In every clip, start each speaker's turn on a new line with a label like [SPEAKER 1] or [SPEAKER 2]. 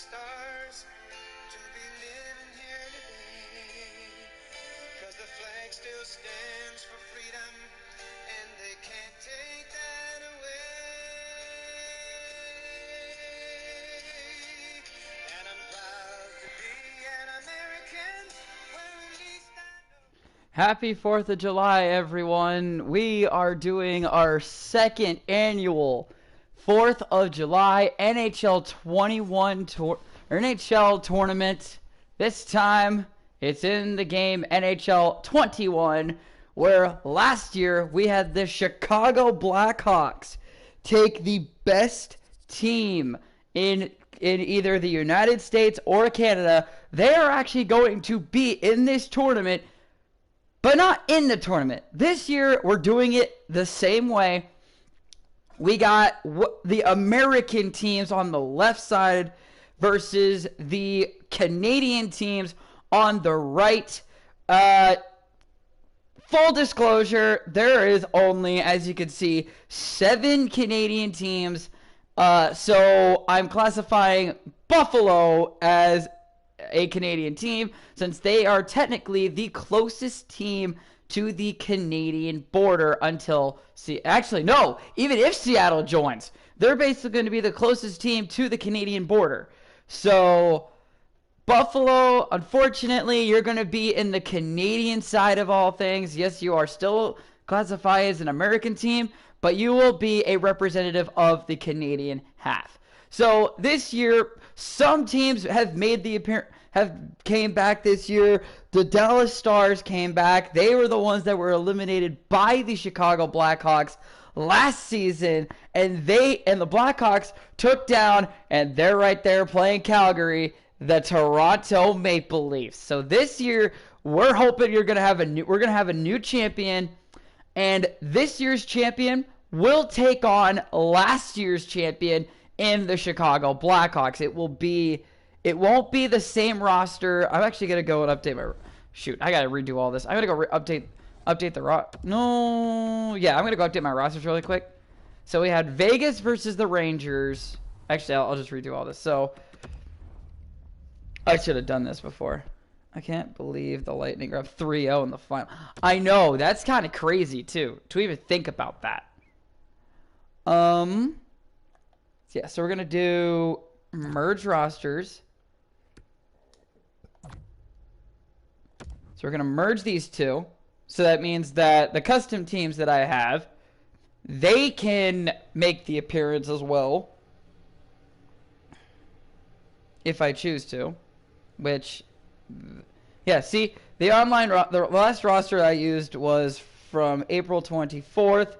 [SPEAKER 1] stars to be living here today. 'Cause the flag still stands for freedom, and they can't take that away. And I'm proud to be an American, where at least I know.
[SPEAKER 2] Happy 4th of July, everyone. We are doing our second annual 4th of July NHL 21 NHL tournament. This time, it's in the game NHL 21, where last year we had the Chicago Blackhawks take the best team in either the United States or Canada. They are actually going to be in this tournament, but not in the tournament. This year, we're doing it the same way. We got the American teams on the left side versus the Canadian teams on the right. Full disclosure, there is only, as you can see, 7 Canadian teams. So I'm classifying Buffalo as a Canadian team, since they are technically the closest team to the Canadian border until actually no, even if Seattle joins, they're basically going to be the closest team to the Canadian border. So Buffalo, unfortunately, you're going to be in the Canadian side of all things. Yes, you are still classified as an American team, but you will be a representative of the Canadian half. So this year, some teams have made the appearance, came back this year. The Dallas Stars came back. They were the ones that were eliminated by the Chicago Blackhawks last season, and the Blackhawks took down, and they're right there playing Calgary, the Toronto Maple Leafs. So this year, we're hoping we're gonna have a new champion, and this year's champion will take on last year's champion in the Chicago Blackhawks. It won't be the same roster. I'm actually gonna go and update my. Shoot, I gotta redo all this. I'm gonna go update the No, yeah, I'm gonna go update my rosters really quick. So we had Vegas versus the Rangers. Actually, I'll just redo all this. So I should have done this before. I can't believe the Lightning are up 3-0 in the final. I know, that's kind of crazy too, to even think about that. Yeah, so we're gonna do merge rosters. So we're going to merge these two. So that means that the custom teams that I have, they can make the appearance as well, if I choose to. Which, yeah, see, the last roster I used was from April 24th.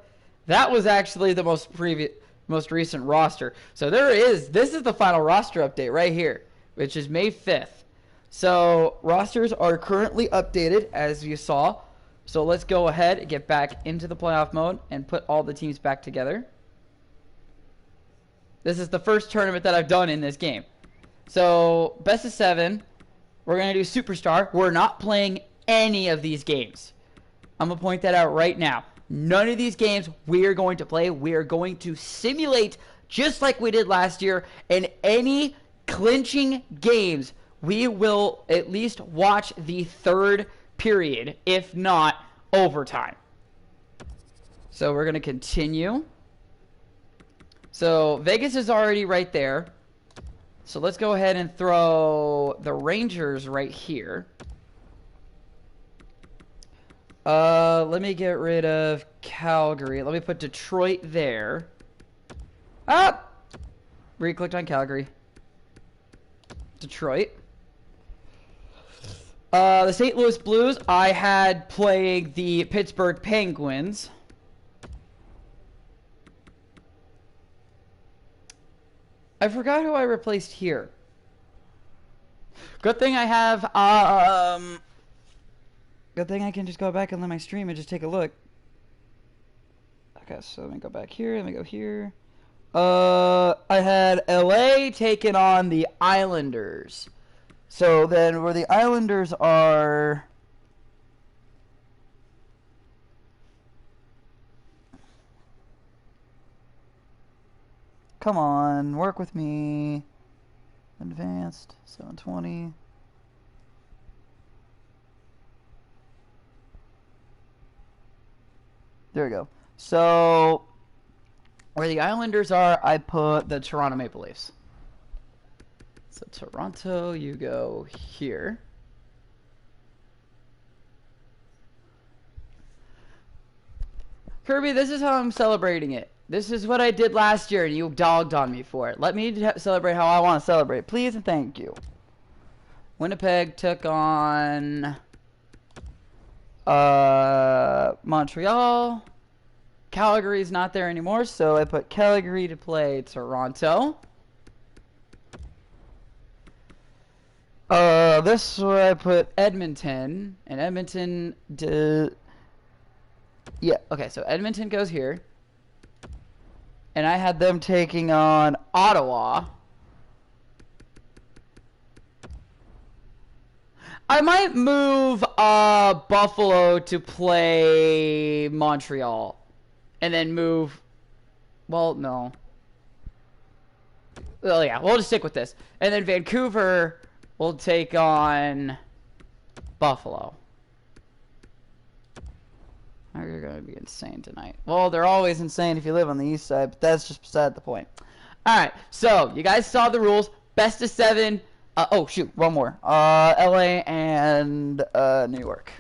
[SPEAKER 2] That was actually the most recent roster. So this is the final roster update right here, which is May 5th. So rosters are currently updated, as you saw. So let's go ahead and get back into the playoff mode and put all the teams back together. This is the first tournament that I've done in this game. So best of 7. We're going to do Superstar. We're not playing any of these games. I'm going to point that out right now. None of these games we are going to play. We are going to simulate just like we did last year. And any clinching games, we will at least watch the third period, if not overtime. So we're going to continue. So Vegas is already right there. So let's go ahead and throw the Rangers right here. Let me get rid of Calgary. Let me put Detroit there. Ah! Re-clicked on Calgary. Detroit. The St. Louis Blues, I had playing the Pittsburgh Penguins. I forgot who I replaced here. Good thing I have, good thing I can just go back and let my stream and just take a look. Okay, so let me go back here, let me go here. I had LA taking on the Islanders. So then where the Islanders are... Come on, work with me. Advanced 720. There we go. So where the Islanders are, I put the Toronto Maple Leafs. So Toronto, you go here. Kirby, this is how I'm celebrating it. This is what I did last year, and you dogged on me for it. Let me celebrate how I want to celebrate. Please and thank you. Winnipeg took on Montreal. Calgary's not there anymore, so I put Calgary to play Toronto. This is where I put Edmonton, and Edmonton did... Yeah, okay, so Edmonton goes here. And I had them taking on Ottawa. I might move Buffalo to play Montreal. And then move... Well, no. Well, yeah, we'll just stick with this. And then Vancouver will take on Buffalo. You're going to be insane tonight. Well, they're always insane if you live on the east side, but that's just beside the point. All right, so you guys saw the rules. Best of 7. Oh, shoot, one more. LA and New York.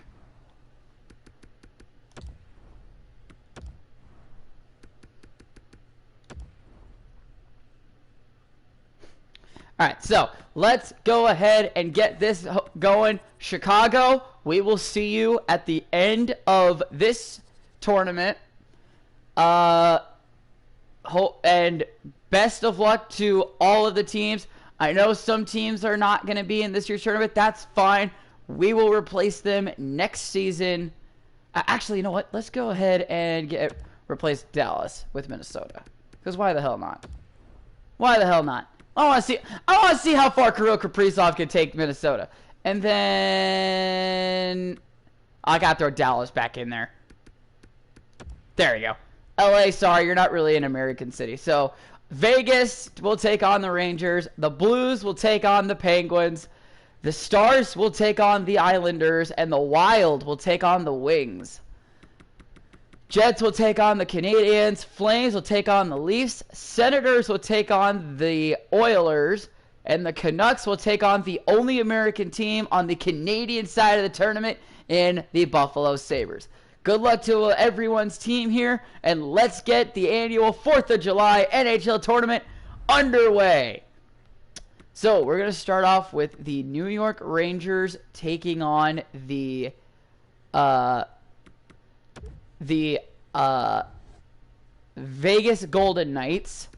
[SPEAKER 2] All right, so let's go ahead and get this going. Chicago, we will see you at the end of this tournament. And best of luck to all of the teams. I know some teams are not going to be in this year's tournament. That's fine. We will replace them next season. Actually, you know what? Let's go ahead and replace Dallas with Minnesota. Because why the hell not? Why the hell not? I want to see how far Kirill Kaprizov can take Minnesota. And then I got to throw Dallas back in there. There you go. LA, sorry, you're not really an American city. So Vegas will take on the Rangers. The Blues will take on the Penguins. The Stars will take on the Islanders. And the Wild will take on the Wings. Jets will take on the Canadiens. Flames will take on the Leafs. Senators will take on the Oilers. And the Canucks will take on the only American team on the Canadian side of the tournament in the Buffalo Sabres. Good luck to everyone's team here. And let's get the annual 4th of July NHL tournament underway. So we're going to start off with the New York Rangers taking on the Vegas Golden Knights.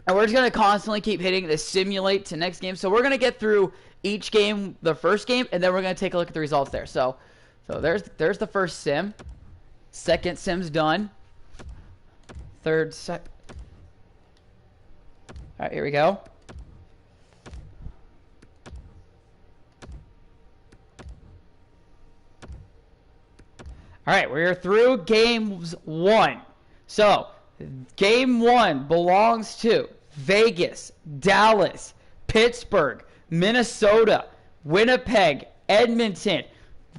[SPEAKER 2] And we're just going to constantly keep hitting the simulate to next game. So we're going to get through each game, the first game, and then we're going to take a look at the results there. So there's the first sim. Second sim's done. Third All right, here we go. All right, we're through games 1. So, game 1 belongs to Vegas, Dallas, Pittsburgh, Minnesota, Winnipeg, Edmonton,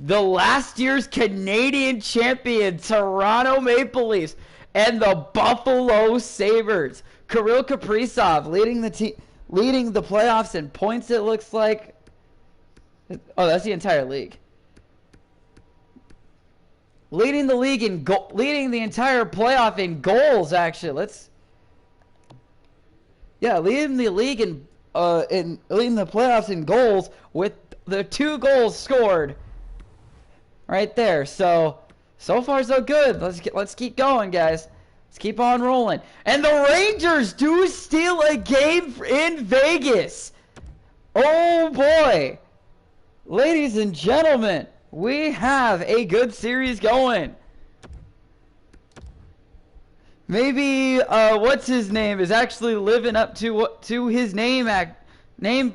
[SPEAKER 2] the last year's Canadian champion, Toronto Maple Leafs, and the Buffalo Sabres. Kirill Kaprizov leading the playoffs in points, it looks like. Oh, that's the entire league. Leading the league in leading the entire playoff in goals. Actually, leading the league in leading the playoffs in goals with the 2 goals scored right there. So far so good. Let's keep going, guys. Let's keep on rolling. And the Rangers do steal a game in Vegas. Oh boy, ladies and gentlemen. We have a good series going. Maybe what's his name is actually living up to his name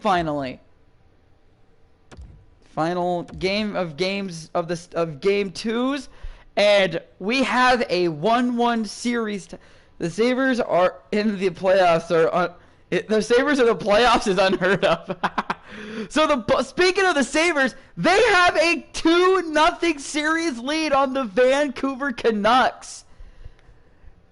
[SPEAKER 2] finally. Final game of games of game 2s, and we have a 1-1 series. The Sabres are in the playoffs. The Sabres in the playoffs is unheard of. So speaking of the Sabres, they have a 2-0 series lead on the Vancouver Canucks.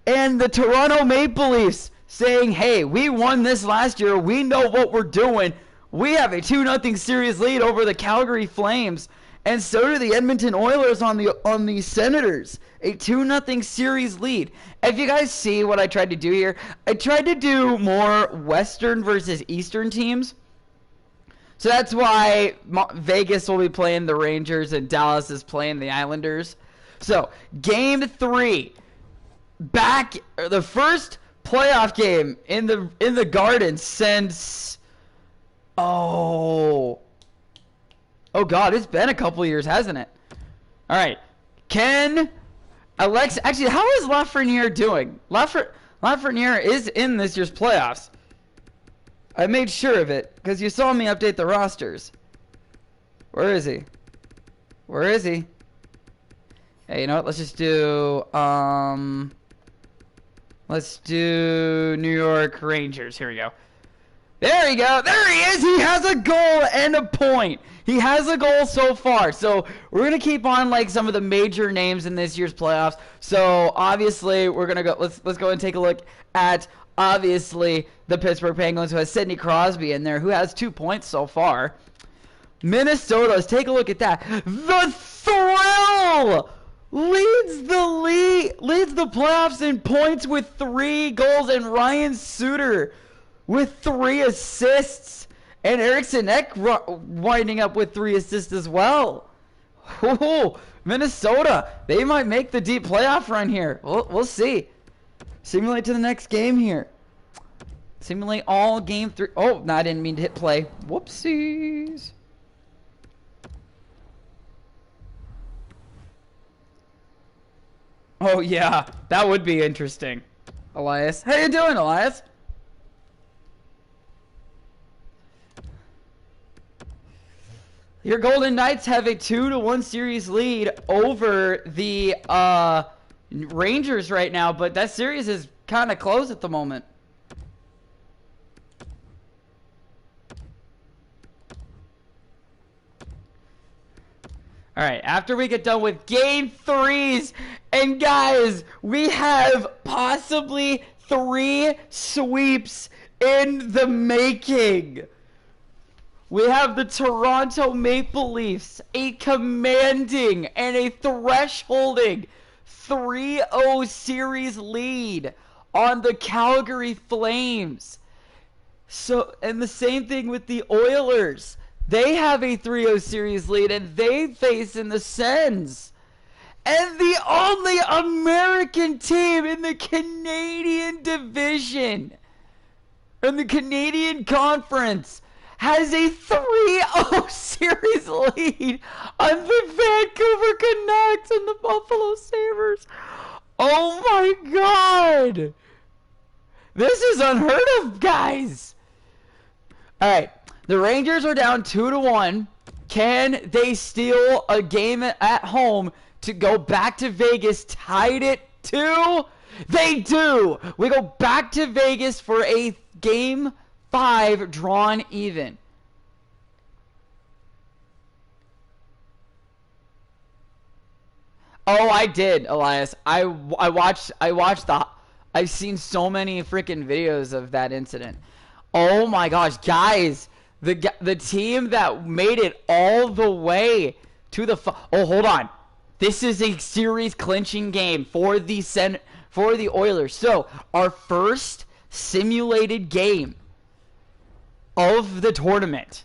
[SPEAKER 2] And the Toronto Maple Leafs saying, hey, we won this last year. We know what we're doing. We have a 2-0 series lead over the Calgary Flames. And so do the Edmonton Oilers on the Senators. A 2-0 series lead. If you guys see what I tried to do here, I tried to do more Western versus Eastern teams. So that's why Vegas will be playing the Rangers and Dallas is playing the Islanders. So, Game 3. The first playoff game in the Garden since... Oh God, it's been a couple years, hasn't it? All right. Actually, how is Lafreniere doing? Lafreniere is in this year's playoffs. I made sure of it because you saw me update the rosters. Where is he? Where is he? Hey, you know what? Let's just do let's do New York Rangers. Here we go. There we go. There he is. He has a goal and a point. He has a goal so far. So we're going to keep on like some of the major names in this year's playoffs. So obviously we're going to go. Let's go and take a look at obviously the Pittsburgh Penguins, who has Sidney Crosby in there, who has 2 points so far. Minnesota, let's take a look at that. The Thrill leads the playoffs in points with 3 goals, and Ryan Suter with 3 assists, and Eriksson Ek winding up with 3 assists as well. Ooh, Minnesota, they might make the deep playoff run here. We'll see. Simulate to the next game here. Simulate all game 3. Oh, no, I didn't mean to hit play. Whoopsies. Oh, yeah, that would be interesting. Elias. How you doing, Elias? Your Golden Knights have a 2-1 series lead over the Rangers right now, but that series is kind of close at the moment. All right, after we get done with Game 3s, and guys, we have possibly 3 sweeps in the making. We have the Toronto Maple Leafs, a commanding and a thresholding 3-0 series lead on the Calgary Flames. So, and the same thing with the Oilers. They have a 3-0 series lead, and they face in the Sens. And the only American team in the Canadian division, in the Canadian Conference, has a 3-0 series lead on the Vancouver Canucks and the Buffalo Sabres. Oh my God! This is unheard of, guys! Alright, the Rangers are down 2-1. Can they steal a game at home to go back to Vegas, tied it 2? They do! We go back to Vegas for a Game 5 drawn even. Oh, I did, Elias. I watched I've seen so many freaking videos of that incident. Oh my gosh, guys, the team that made it all the way to the oh, hold on. This is a series clinching game for the Oilers. So, our first simulated game of the tournament.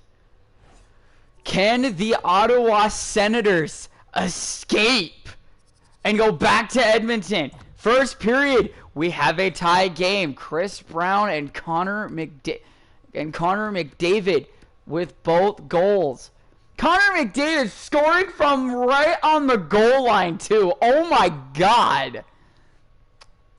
[SPEAKER 2] Can the Ottawa Senators escape and go back to Edmonton? First period, we have a tie game. Chris Brown and Connor McDavid with both goals. Connor McDavid scoring from right on the goal line too. Oh my God.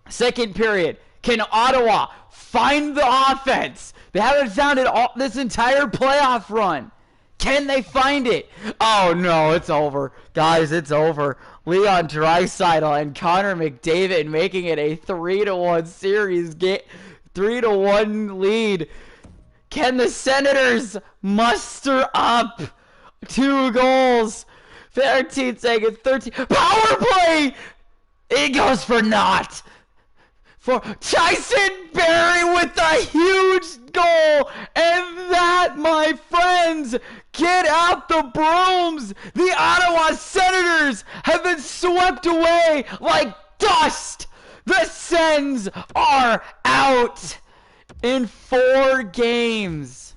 [SPEAKER 2] Second period, can Ottawa find the offense? They haven't found it all this entire playoff run. Can they find it? Oh no, it's over. Guys, it's over. Leon Draisaitl and Connor McDavid making it a 3-1 series game. 3-1 lead. Can the Senators muster up 2 goals? 13 seconds, 13. Power play! It goes for naught. For Tyson Berry with a huge goal. And that, my friends, get out the brooms. The Ottawa Senators have been swept away like dust. The Sens are out in 4 games.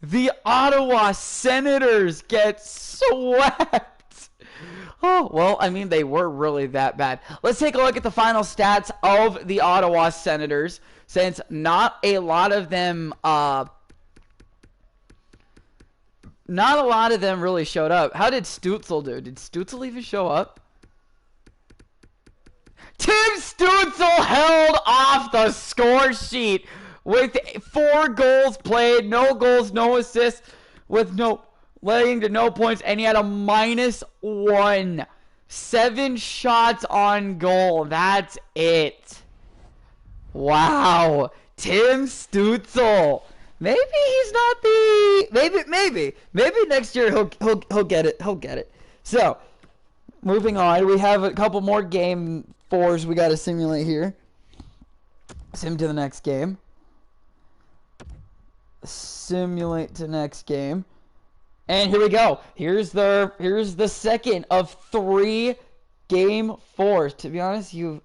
[SPEAKER 2] The Ottawa Senators get swept. Oh, well, I mean, they were really that bad. Let's take a look at the final stats of the Ottawa Senators, since not a lot of them really showed up. How did Stützle do? Did Stützle even show up? Tim Stützle held off the score sheet with 4 goals played, no goals, no assists, with leading to no points, and he had a -1. 7 shots on goal. That's it. Wow. Tim Stützle. Maybe he's not the maybe next year he'll get it. He'll get it. So, moving on, we have a couple more game 4s we got to simulate here. Sim to the next game. Simulate to next game. And here we go. Here's the second of 3 game 4s. To be honest, you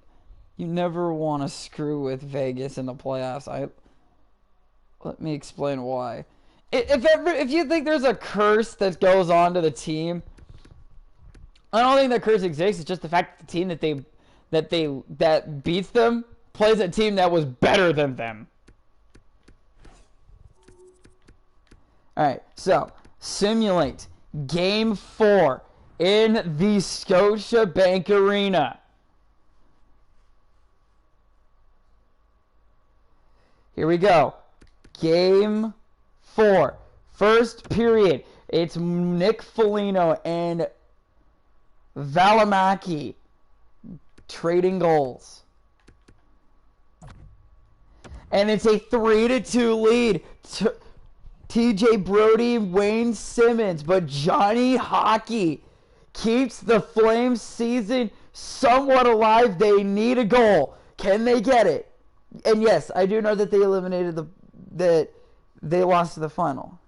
[SPEAKER 2] never want to screw with Vegas in the playoffs. Let me explain why. If you think there's a curse that goes on to the team, I don't think that curse exists. It's just the fact that the team that beats them plays a team that was better than them. All right, so simulate game 4 in the Scotiabank Arena. Here we go. Game 4. First period. It's Nick Foligno and Valimaki trading goals. And it's a 3-2 lead. TJ Brody, Wayne Simmons, but Johnny Hockey keeps the Flames season somewhat alive. They need a goal. Can they get it? And yes, I do know that they eliminated that they lost to the final.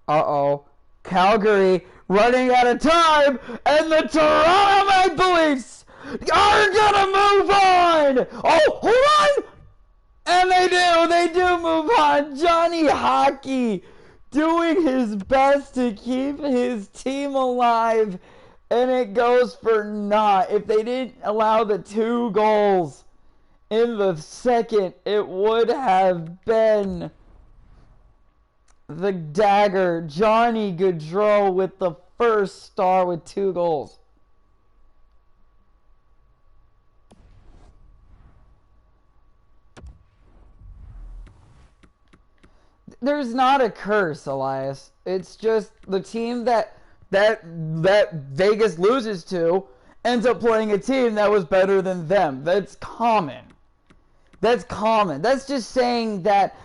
[SPEAKER 2] Uh-oh. Calgary running out of time, and the Toronto Maple Leafs are gonna move on. Oh, hold on. And they do move on. Johnny Hockey doing his best to keep his team alive, and it goes for naught. If they didn't allow the 2 goals in the second, it would have been the dagger. Johnny Gaudreau with the first star with 2 goals. There's not a curse, Elias. It's just the team that Vegas loses to ends up playing a team that was better than them. That's common. That's common. That's just saying that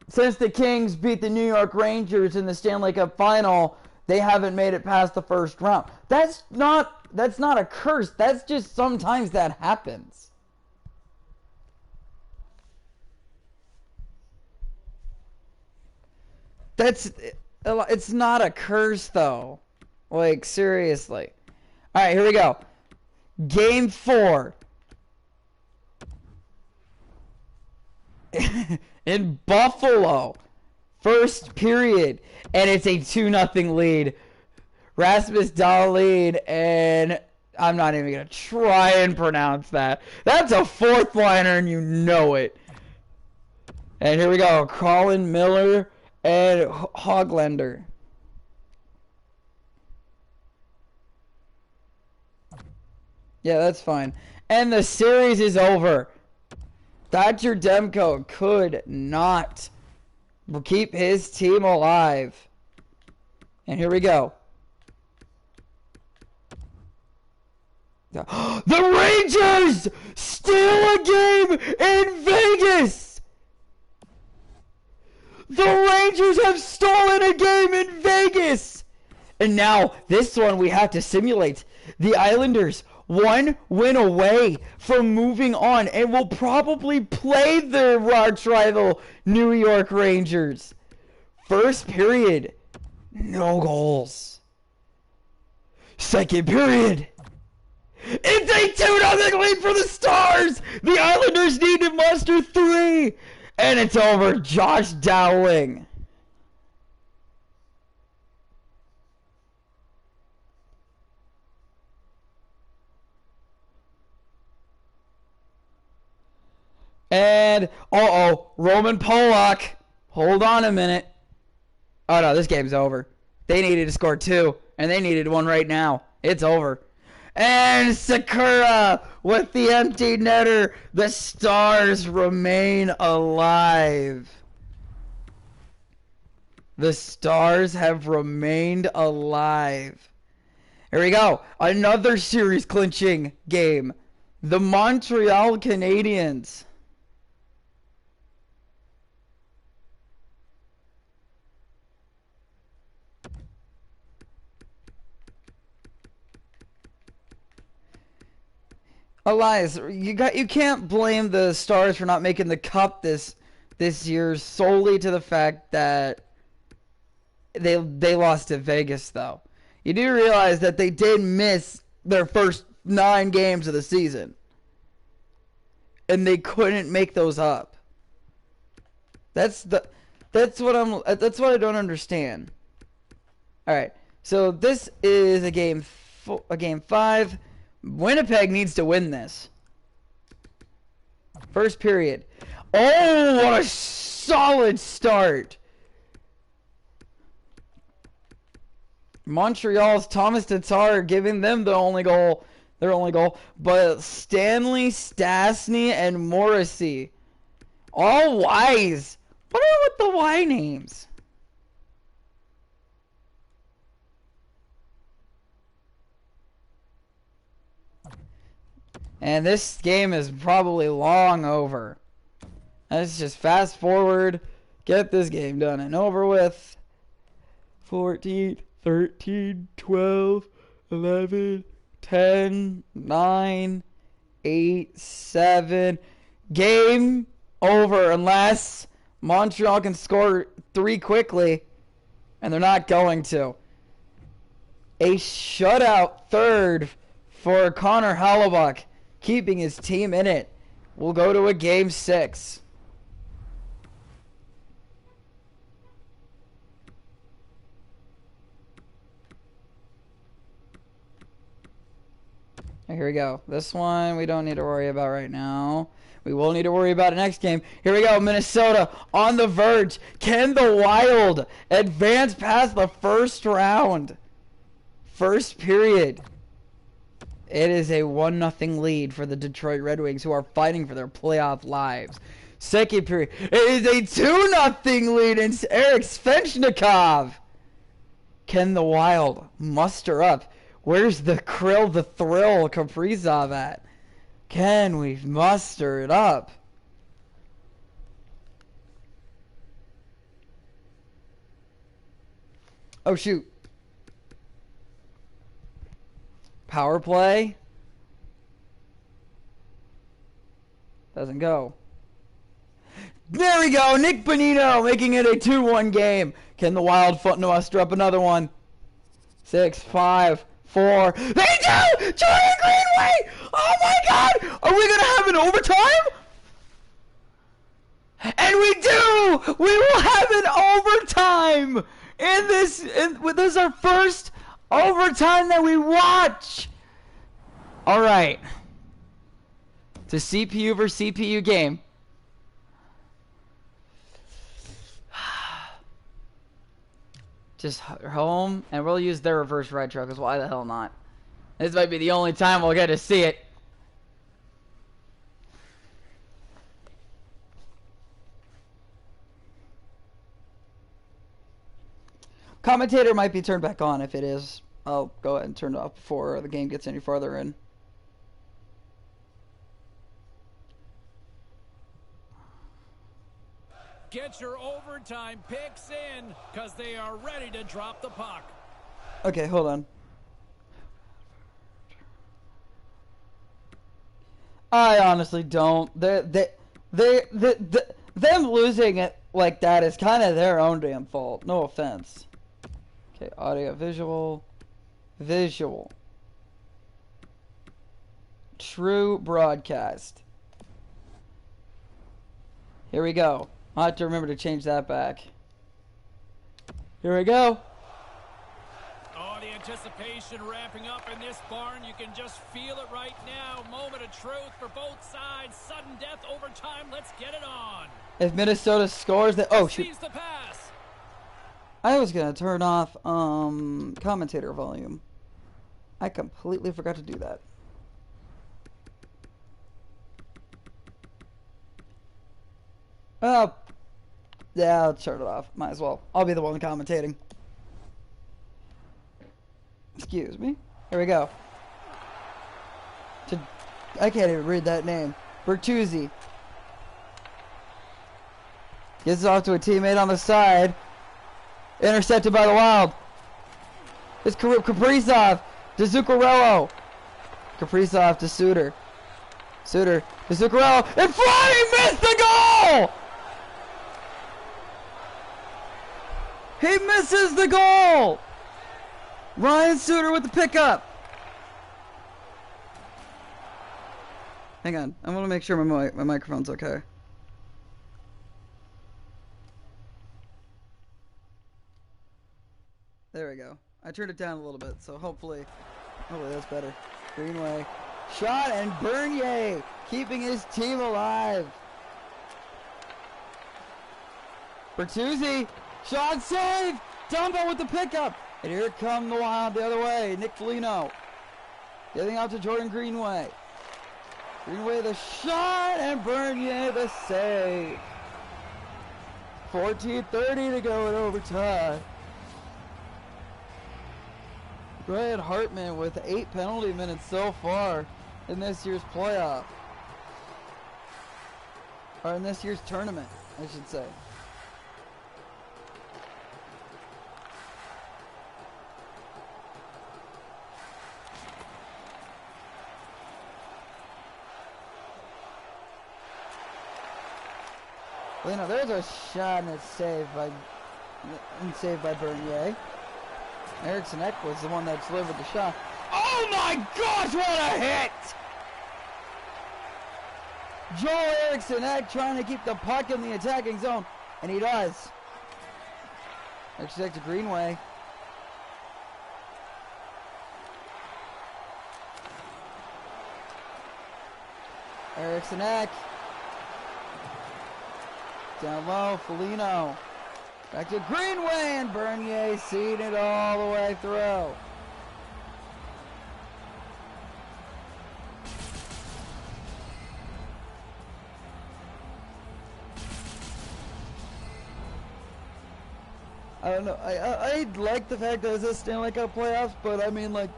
[SPEAKER 2] since the Kings beat the New York Rangers in the Stanley Cup final, they haven't made it past the first round. That's not a curse. That's just sometimes that happens. It's not a curse, though. Like, seriously. All right, here we go. Game 4. In Buffalo. First period. And it's a 2-0 lead. Rasmus Dahlin, and I'm not even going to try and pronounce that. That's a 4th liner, and you know it. And here we go. Colin Miller and Hoglander. Yeah, that's fine. And the series is over. Dr. Demko could not keep his team alive. And here we go. The Rangers steal a game in Vegas! The Rangers have stolen a game in Vegas! And now, this one we have to simulate. The Islanders, one win away from moving on and will probably play their arch rival New York Rangers. First period, no goals. Second period, it's a 2-0 lead for the Stars! The Islanders need to muster 3! And it's over. Josh Dowling. And, Roman Polak. Hold on a minute. Oh, no, this game's over. They needed to score 2, and they needed 1 right now. It's over. And Sakura with the empty netter. The Stars remain alive. The Stars have remained alive. Here we go. Another series clinching game. The Montreal Canadiens. Elias, you can't blame the Stars for not making the cup this year solely to the fact that they lost to Vegas, though. You do realize that they did miss their first 9 games of the season, and they couldn't make those up. That's what I don't understand. All right, so this is a game 5. Winnipeg needs to win this. First period. Oh, what a solid start. Montreal's Thomas Tatar giving them their only goal. But Stanley, Stastny, and Morrissey. All Ys. What are with the Y names? And this game is probably long over. Let's just fast forward, get this game done and over with. 14, 13, 12, 11, 10, 9, 8, 7. Game over unless Montreal can score 3 quickly, and they're not going to. A shutout third for Connor Hellebuyck, keeping his team in it. We'll go to a game 6. Here we go. This one we don't need to worry about right now. We will need to worry about it next game. Here we go. Minnesota on the verge. Can the Wild advance past the first round? First period. It is a 1-0 lead for the Detroit Red Wings, who are fighting for their playoff lives. Second period. It is a 2-0 lead in Eric Svechnikov. Can the Wild muster up? Where's the Krill, the Thrill, Kaprizov at? Can we muster it up? Oh, shoot. Power play. Doesn't go. There we go. Nick Bonino making it a 2-1 game. Can the Wild muster up another one? 6, 5, 4. They do! Jordan Greenway! Oh my God! Are we gonna have an overtime? And we do! We will have an overtime in this. This is our first overtime that we watch. All right. It's a CPU versus CPU game. Just home, and we'll use their reverse retro, because why the hell not? This might be the only time we'll get to see it. Commentator might be turned back on. If it is, I'll go ahead and turn it off before the game gets any farther in.
[SPEAKER 3] Get your overtime picks in, because they are ready to drop the puck.
[SPEAKER 2] Okay, hold on. I honestly don't. Them losing it like that is kind of their own damn fault. No offense. Okay, audio, visual. True broadcast. Here we go. I'll have to remember to change that back. Here we go.
[SPEAKER 3] Oh, the anticipation ramping up in this barn. You can just feel it right now. Moment of truth for both sides. Sudden death, overtime. Let's get it on.
[SPEAKER 2] If Minnesota scores, that shoot.
[SPEAKER 3] Sees the pass.
[SPEAKER 2] I was gonna turn off commentator volume. I completely forgot to do that. Oh, yeah, I'll turn it off. Might as well. I'll be the one commentating. Excuse me. Here we go. I can't even read that name. Bertuzzi. Gets it off to a teammate on the side. Intercepted by the Wild. It's Kaprizov to Zuccarello. Kaprizov to Suter. Suter to Zuccarello. And Fly missed the goal! He misses the goal! Ryan Suter with the pickup. Hang on. I want to make sure my microphone's okay. There we go. I turned it down a little bit, so hopefully that's better. Greenway. Shot and Bernier keeping his team alive. Bertuzzi. Shot save. Dumbo with the pickup. And here come the Wild the other way. Nick Foligno. Getting out to Jordan Greenway. Greenway the shot and Bernier the save. 14:30 to go in overtime. Brad Hartman with 8 penalty minutes so far in this year's playoff. Or in this year's tournament, I should say. Well, you know, there's a shot and it's saved by Bernier. Eriksson Ek was the one that delivered the shot. Oh my gosh, what a hit! Joel Eriksson Ek trying to keep the puck in the attacking zone, and he does. Eriksson Ek to Greenway. Eriksson Ek. Down low, Foligno. Back to Greenway, and Bernier seeing it all the way through. I don't know. I like the fact that it's a Stanley Cup playoffs, but I mean, like,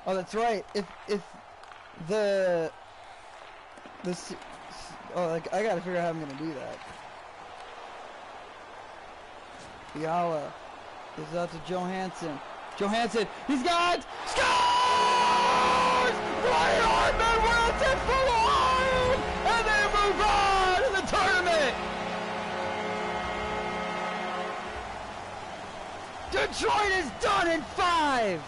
[SPEAKER 2] oh, that's right. If like, I gotta figure out how I'm gonna do that. Fiala gives out to Johansson. Johansson, he's got scores! Ryan Hartman wins it for the Wild, and they move on in the tournament. Detroit is done in 5.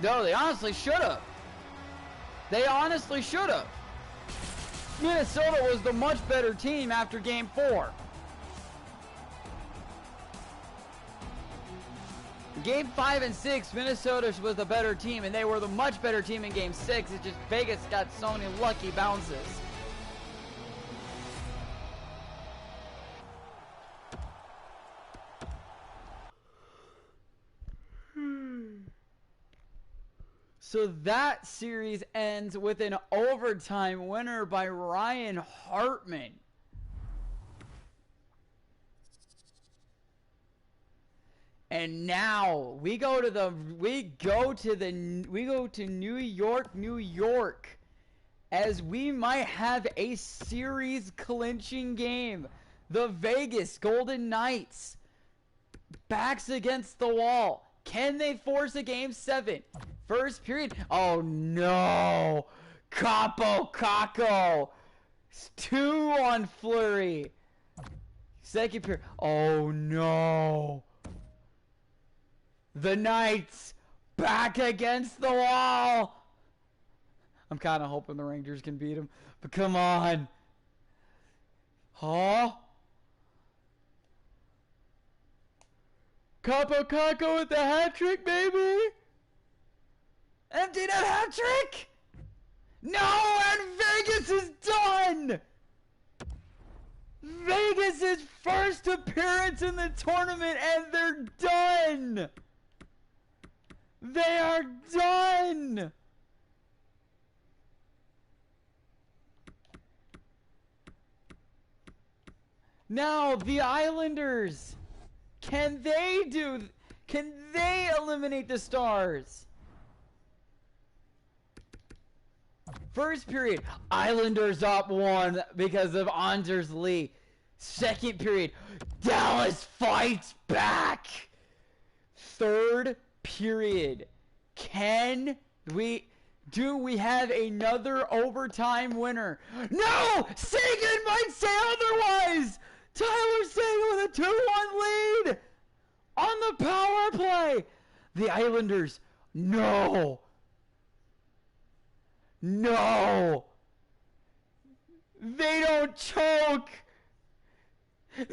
[SPEAKER 2] No, they honestly should have. They honestly should have. Minnesota was the much better team after Game 4. Game 5 and 6, Minnesota was the better team, and they were the much better team in Game 6. It's just Vegas got so many lucky bounces. So that series ends with an overtime winner by Ryan Hartman. And now we go to New York, as we might have a series clinching game. The Vegas Golden Knights, backs against the wall. Can they force a game 7? First period. Oh no! Kako! 2 on Fleury. Second period. Oh no! The Knights back against the wall. I'm kind of hoping the Rangers can beat them, but come on. Huh? Kako with the hat trick, baby. Empty net hat trick. No, and Vegas is done. Vegas' first appearance in the tournament, and they're done. They are done. Now, the Islanders. Can they eliminate the Stars? First period, Islanders up 1 because of Anders Lee. Second period, Dallas fights back. Third period, do we have another overtime winner? No! Sagan might say otherwise! Tyler Sagan with a 2-1 lead on the power play. The Islanders, no! They don't choke! They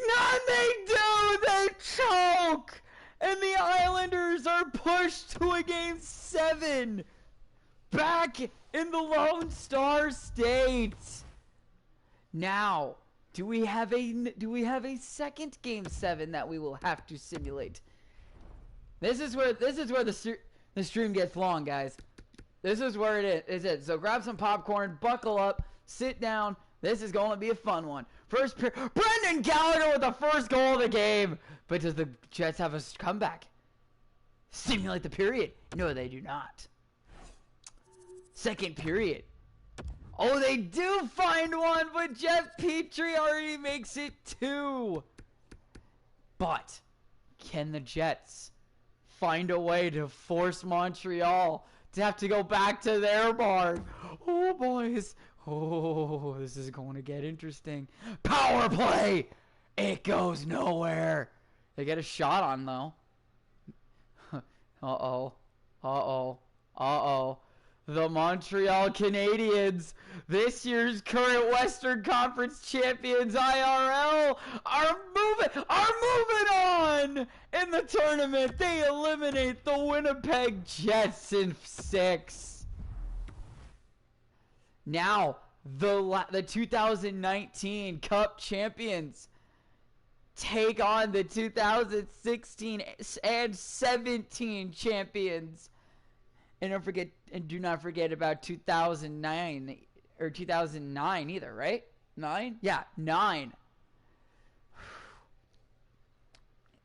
[SPEAKER 2] do! They choke! And the Islanders are pushed to a game 7! Back in the Lone Star State! Now, do we have a second game 7 that we will have to simulate? This is where the stream gets long, guys. This is where it is. So grab some popcorn, buckle up, sit down. This is going to be a fun one. First period, Brendan Gallagher with the first goal of the game. But does the Jets have a comeback? Simulate the period? No, they do not. Second period. Oh, they do find one, but Jeff Petrie already makes it 2. But can the Jets find a way to force Montreal to have to go back to their barn? Oh, boys. Oh, this is going to get interesting. Power play! It goes nowhere. They get a shot on, though. Uh-oh. The Montreal Canadiens, this year's current Western Conference champions IRL, are moving on in the tournament. They eliminate the Winnipeg Jets in 6. Now, the 2019 Cup champions take on the 2016 and 17 champions. And do not forget about 2009 or 2009 either, right? 9? Yeah, 9.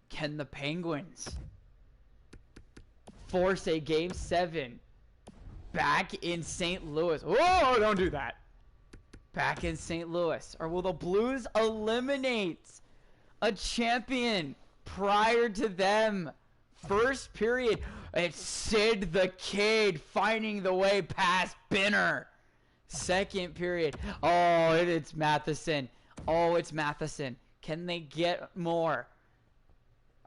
[SPEAKER 2] Can the Penguins force a game 7 back in St. Louis? Oh, don't do that. Back in St. Louis. Or will the Blues eliminate a champion prior to them? First period, it's Sid the Kid finding the way past Binner. Second period, it's Matheson. It's Matheson. Can they get more?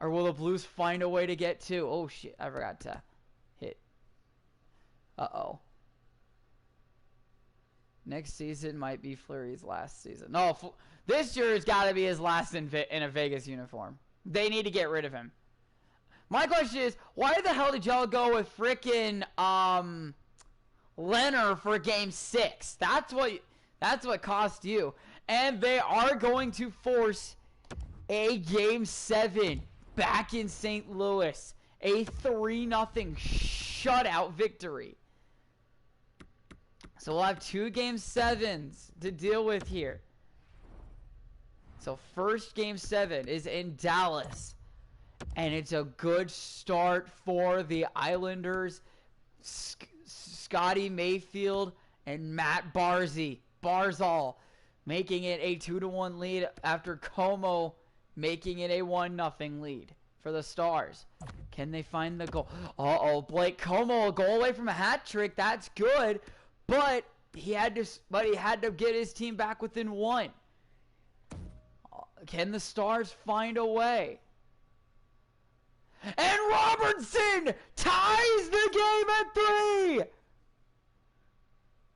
[SPEAKER 2] Or will the Blues find a way to get 2? Oh, shit, I forgot to hit. Uh-oh. Next season might be Fleury's last season. No, this year has got to be his last in a Vegas uniform. They need to get rid of him. My question is, why the hell did y'all go with frickin' Leonard for game 6? That's what cost you. And they are going to force a game 7 back in St. Louis. A 3-0 shutout victory. So we'll have 2 game 7s to deal with here. So first game 7 is in Dallas. And it's a good start for the Islanders. Scotty Mayfield and Matt Barzal making it a 2-1 lead after Como making it a 1-0 lead for the Stars. Can they find the goal? Uh-oh, Blake Como, a goal away from a hat trick. That's good, but he had to get his team back within 1. Can the Stars find a way? And Robertson ties the game at 3!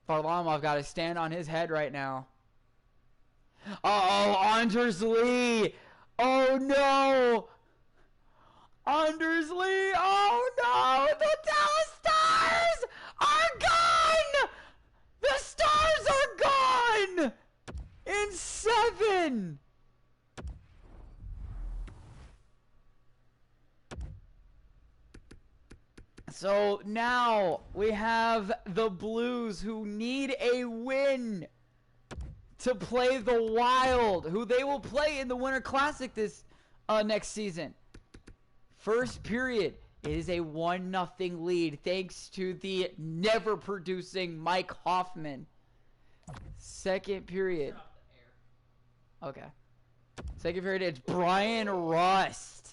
[SPEAKER 2] Varlamov got to stand on his head right now. Uh-oh, Anders Lee! Oh no! Anders Lee! Oh no! The Dallas Stars are gone! The Stars are gone! In 7! So now we have the Blues who need a win to play the Wild, who they will play in the Winter Classic this next season. First period, it is a 1-0 lead thanks to the never producing Mike Hoffman. Second period. Okay. Second period, it's Brian Rust.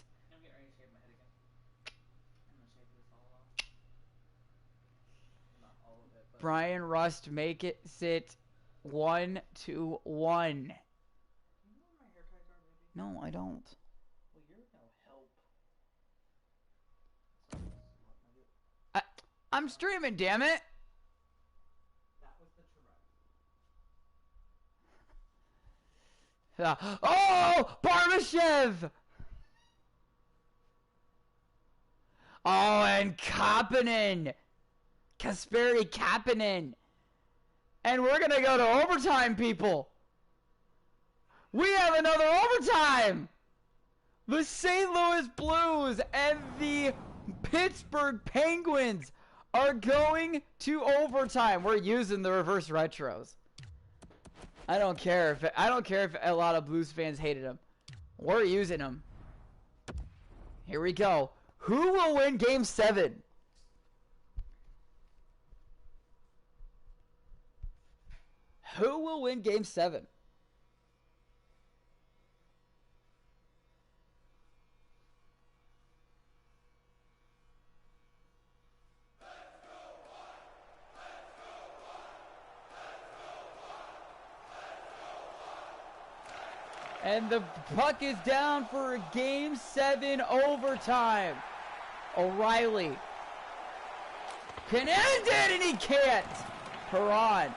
[SPEAKER 2] Brian Rust make it sit 1-1. No, I don't.
[SPEAKER 4] Well, you're no help.
[SPEAKER 2] I'm streaming, damn it.
[SPEAKER 4] That was the Tourette.
[SPEAKER 2] Oh, Barbashev. Oh, and Kapanen. Kasperi Kapanen. And we're going to go to overtime, people. We have another overtime. The St. Louis Blues and the Pittsburgh Penguins are going to overtime. We're using the reverse retros. I don't care if a lot of Blues fans hated them. We're using them. Here we go. Who will win Game 7? Who will win Game 7? And the puck is down for a Game 7 overtime. O'Reilly can end it, and he can't. Perron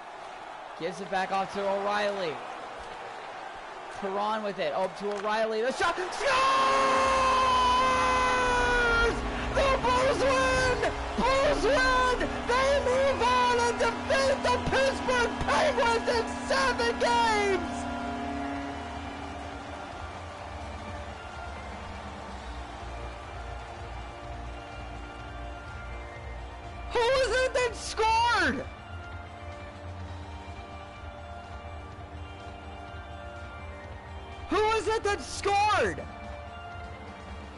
[SPEAKER 2] gives it back off to O'Reilly. Perron with it. Up to O'Reilly. The shot. Scores! The Blues win! Blues win! They move on and defeat the Pittsburgh Penguins in 7 games! Who was it that scored? Who was it that scored?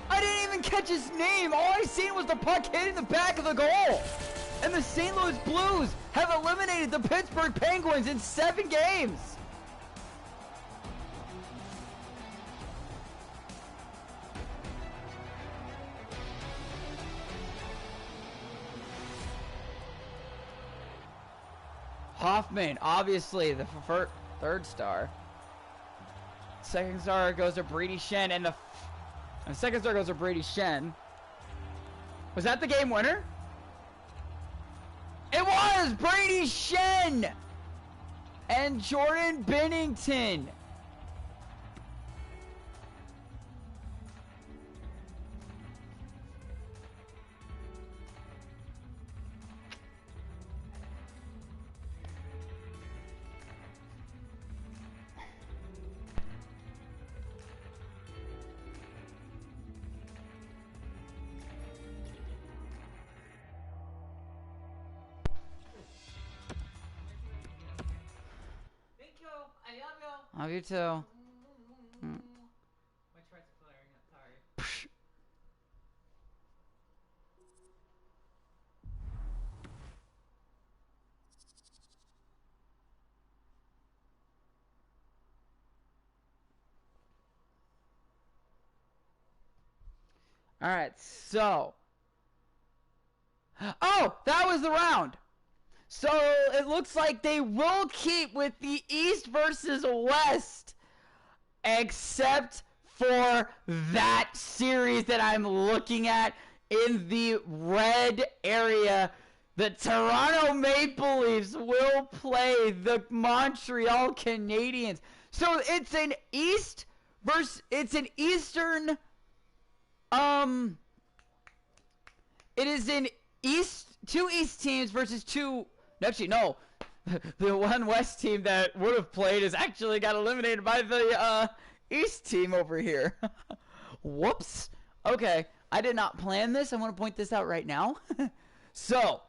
[SPEAKER 2] I didn't even catch his name. All I seen was the puck hitting the back of the goal. And the St. Louis Blues have eliminated the Pittsburgh Penguins in 7 games. Hoffman, obviously the third star. Second star goes to Brady Shen, and the second star goes to Brady Shen. Was that the game winner? It was Brady Shen and Jordan Bennington. Love you too.
[SPEAKER 4] My throat's clearing. Sorry.
[SPEAKER 2] Psh. All right, so. Oh, that was the round. So it looks like they will keep with the East versus West, except for that series that I'm looking at in the red area. The Toronto Maple Leafs will play the Montreal Canadiens. So it's an Eastern. It is an two East teams versus two. Actually, no. The one West team that would have played is actually got eliminated by the East team over here. Whoops. Okay, I did not plan this. I want to point this out right now. So,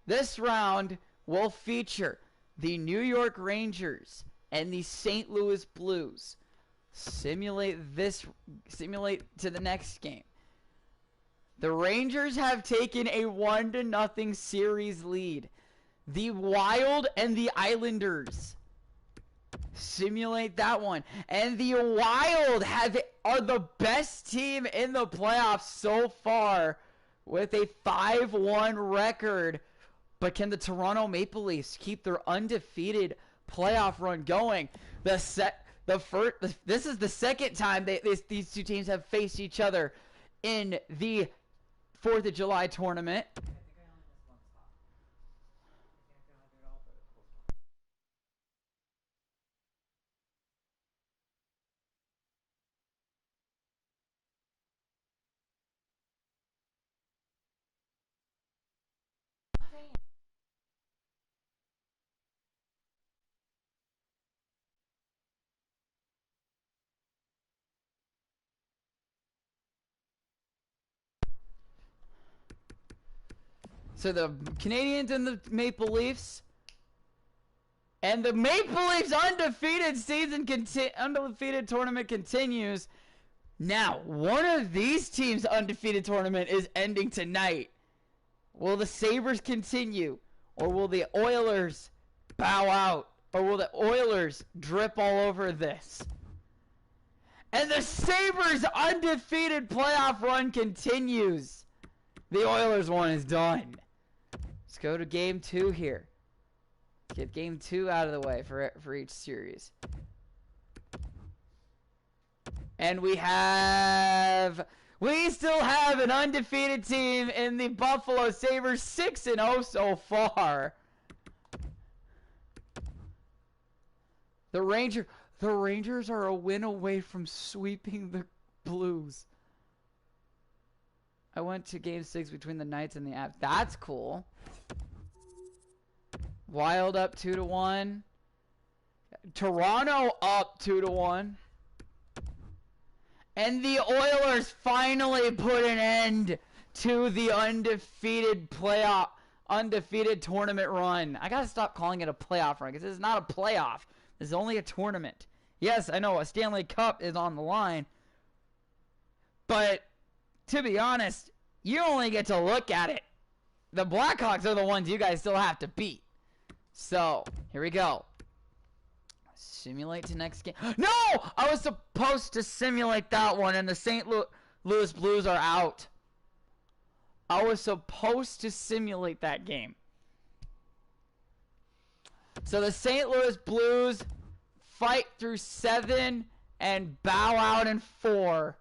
[SPEAKER 2] this round will feature the New York Rangers and the St. Louis Blues. Simulate to the next game. The Rangers have taken a 1-0 series lead. The Wild and the Islanders. Simulate that one. And the Wild are the best team in the playoffs so far with a 5-1 record. But can the Toronto Maple Leafs keep their undefeated playoff run going? This is the second time these two teams have faced each other in the 4th of July tournament.
[SPEAKER 4] I think I only missed one spot. I think I can only do it all, but it's cool spot.
[SPEAKER 2] So the Canadiens and the Maple Leafs. And the Maple Leafs undefeated tournament continues. Now, one of these teams' undefeated tournament is ending tonight. Will the Sabres continue? Or will the Oilers bow out? Or will the Oilers drip all over this? And the Sabres' undefeated playoff run continues. The Oilers one is done. Let's go to game 2 here. Get game 2 out of the way for each series. And we still have an undefeated team in the Buffalo Sabres, 6-0 so far. The Rangers are a win away from sweeping the Blues. I went to game 6 between the Knights and the Avs. That's cool. Wild up 2-1. Toronto up 2-1. And the Oilers finally put an end to the undefeated tournament run. I gotta stop calling it a playoff run because this is not a playoff. This is only a tournament. Yes, I know a Stanley Cup is on the line. But to be honest, you only get to look at it. The Blackhawks are the ones you guys still have to beat. So, here we go. Simulate to next game. No! I was supposed to simulate that one, and the St. Louis Blues are out. I was supposed to simulate that game. So the St. Louis Blues fight through 7 and bow out in 4.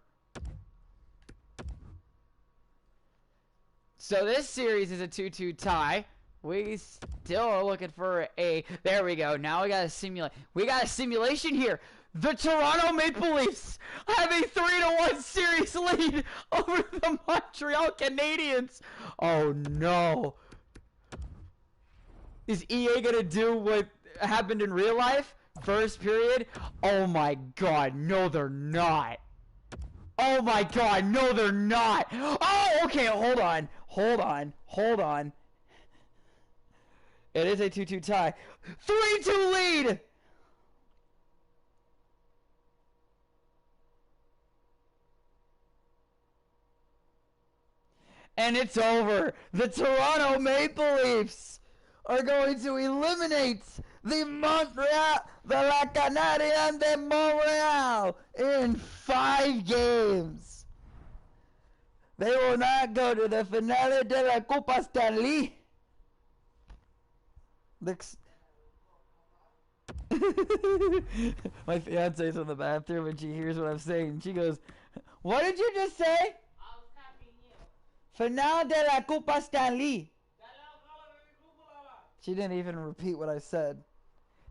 [SPEAKER 2] So this series is a 2-2 tie. We still are looking for there we go. Now we got to simulate. We got a simulation here. The Toronto Maple Leafs have a 3-1 series lead over the Montreal Canadiens. Oh no. Is EA going to do what happened in real life? First period? Oh my god, no they're not. Oh my god, no they're not. Oh, okay, hold on. It is a 2-2 tie. 3-2 lead! and it's over. The Toronto Maple Leafs are going to eliminate the La Canadienne de Montreal in 5 games. They will not go to the finale de la Coupa Stanley. My fiance's in the bathroom and she hears what I'm saying. She goes, "What did you just say?"
[SPEAKER 4] I was copying you.
[SPEAKER 2] Finale de la Coupa Stanley. She didn't even repeat what I said.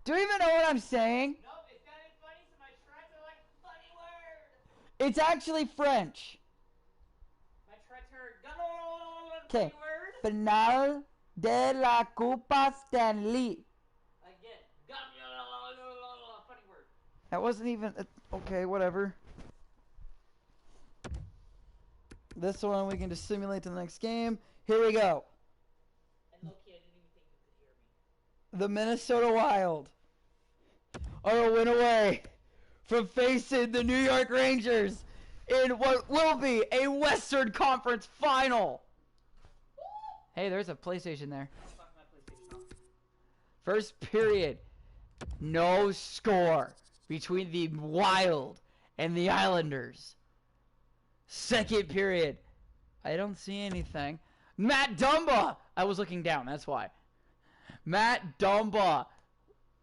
[SPEAKER 2] Do you even know what I'm saying?
[SPEAKER 4] Nope, it sounded funny, so my shreds are like, funny word.
[SPEAKER 2] It's actually French.
[SPEAKER 4] My shreds heard, funny
[SPEAKER 2] Okay.
[SPEAKER 4] word.
[SPEAKER 2] Finale de la Coupa Stanley.
[SPEAKER 4] Again, funny word.
[SPEAKER 2] That wasn't even... Okay, whatever. This one we can just simulate to the next game. Here we go.
[SPEAKER 4] And low-key, I didn't even think you could hear me.
[SPEAKER 2] The Minnesota Wild are a win away from facing the New York Rangers in what will be a Western Conference Final. Hey, there's a PlayStation there.
[SPEAKER 4] Fuck my PlayStation off.
[SPEAKER 2] First period, no score between the Wild and the Islanders. Second period, I don't see anything. Matt Dumba! I was looking down, that's why. Matt Dumba.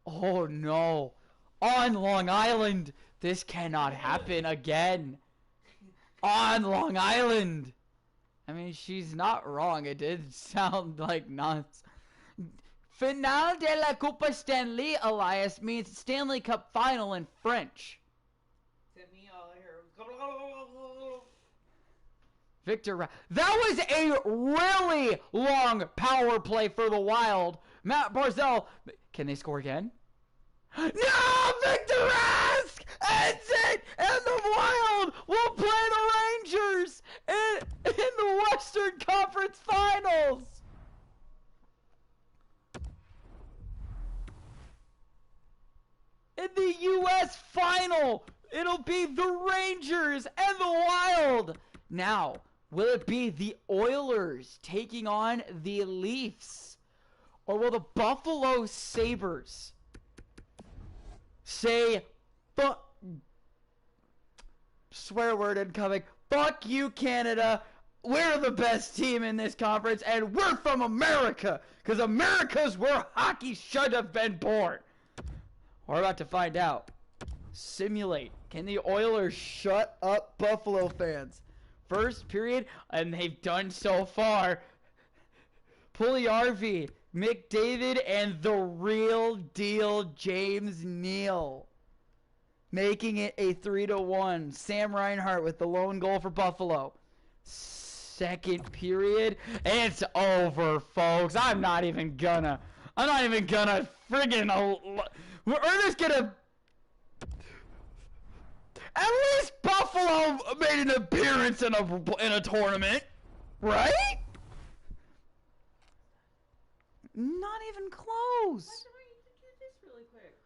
[SPEAKER 2] Oh no. On Long Island. This cannot happen again. On Long Island. I mean, she's not wrong. It did sound like nuts. Finale de la Coupe Stanley, Elias, means Stanley Cup final in French.
[SPEAKER 4] Send me all here.
[SPEAKER 2] Victor, that was a really long power play for the Wild. Matt Barzal, can they score again? No, Victor Rask ends it, and the Wild will play the Rangers in the Western Conference Finals. In the U.S. Final, it'll be the Rangers and the Wild. Now, will it be the Oilers taking on the Leafs? Or will the Buffalo Sabres say, fuck, swear word incoming, fuck you, Canada, we're the best team in this conference, and we're from America, because America's where hockey should have been born. We're about to find out. Simulate. Can the Oilers shut up Buffalo fans? First period, and they've done so far. Puljujärvi, McDavid, and the real deal James Neal, making it a 3-1. Sam Reinhart with the lone goal for Buffalo. Second period, it's over, folks. I'm not even gonna friggin' we're just gonna. At least Buffalo made an appearance in a tournament, right? Not even close.
[SPEAKER 4] Why don't you do this really quick?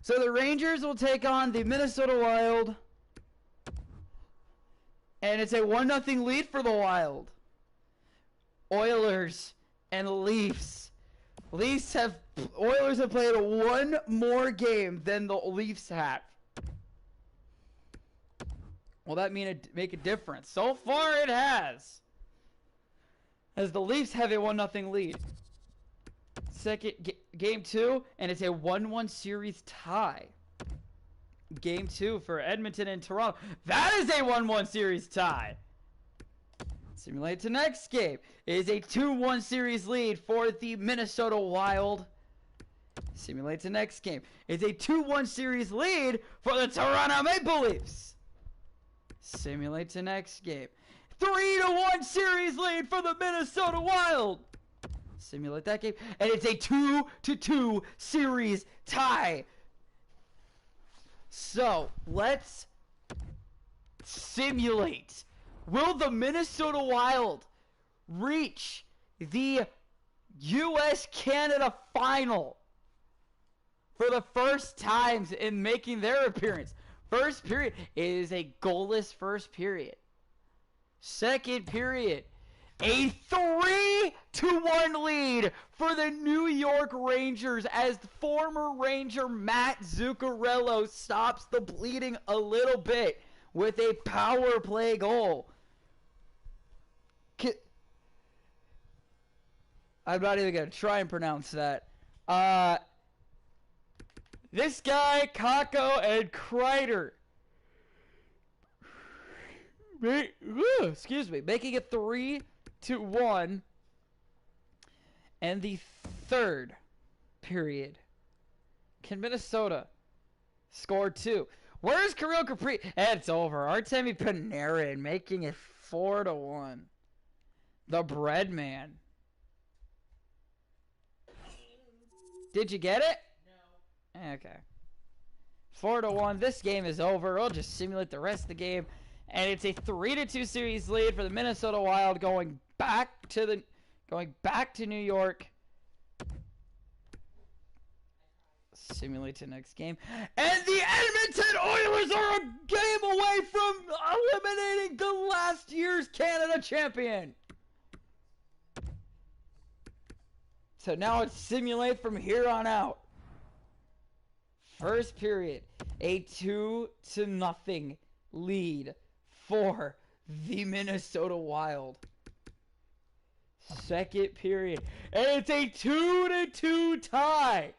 [SPEAKER 2] So the Rangers will take on the Minnesota Wild. And it's a 1-0 lead for the Wild. Oilers and Leafs. Oilers have played one more game than the Leafs have. Will that make a difference? So far it has. As the Leafs have a 1-0 lead. Second game 2, and it's a 1-1 series tie. Game 2 for Edmonton and Toronto. That is a 1-1 series tie. Simulate to next game. It is a 2-1 series lead for the Minnesota Wild. Simulate to next game. It's a 2-1 series lead for the Toronto Maple Leafs. Simulate to next game. 3-1 series lead for the Minnesota Wild. Simulate that game. And it's a 2-2 series tie. So, let's simulate. Will the Minnesota Wild reach the U.S.-Canada final for the first times in making their appearance? First period is a goalless first period. Second period, a 3-1 lead for the New York Rangers as former Ranger Matt Zuccarello stops the bleeding a little bit with a power play goal. I'm not even going to try and pronounce that. This guy, Kakko, and Kreider, excuse me, making it 3-1. And the third period, can Minnesota score 2? Where's Kirill Kaprizov? And it's over. Artemi Panarin making it 4-1. The bread man. Did you get it? No. Okay. 4-1. This game is over. We'll just simulate the rest of the game. And it's a 3-2 series lead for the Minnesota Wild going back to New York. Simulate to next game. And the Edmonton Oilers are a game away from eliminating the last year's Canada champion. So now it's simulate from here on out. First period, a 2-0 lead for the Minnesota Wild. Second period, and it's a 2-2 tie.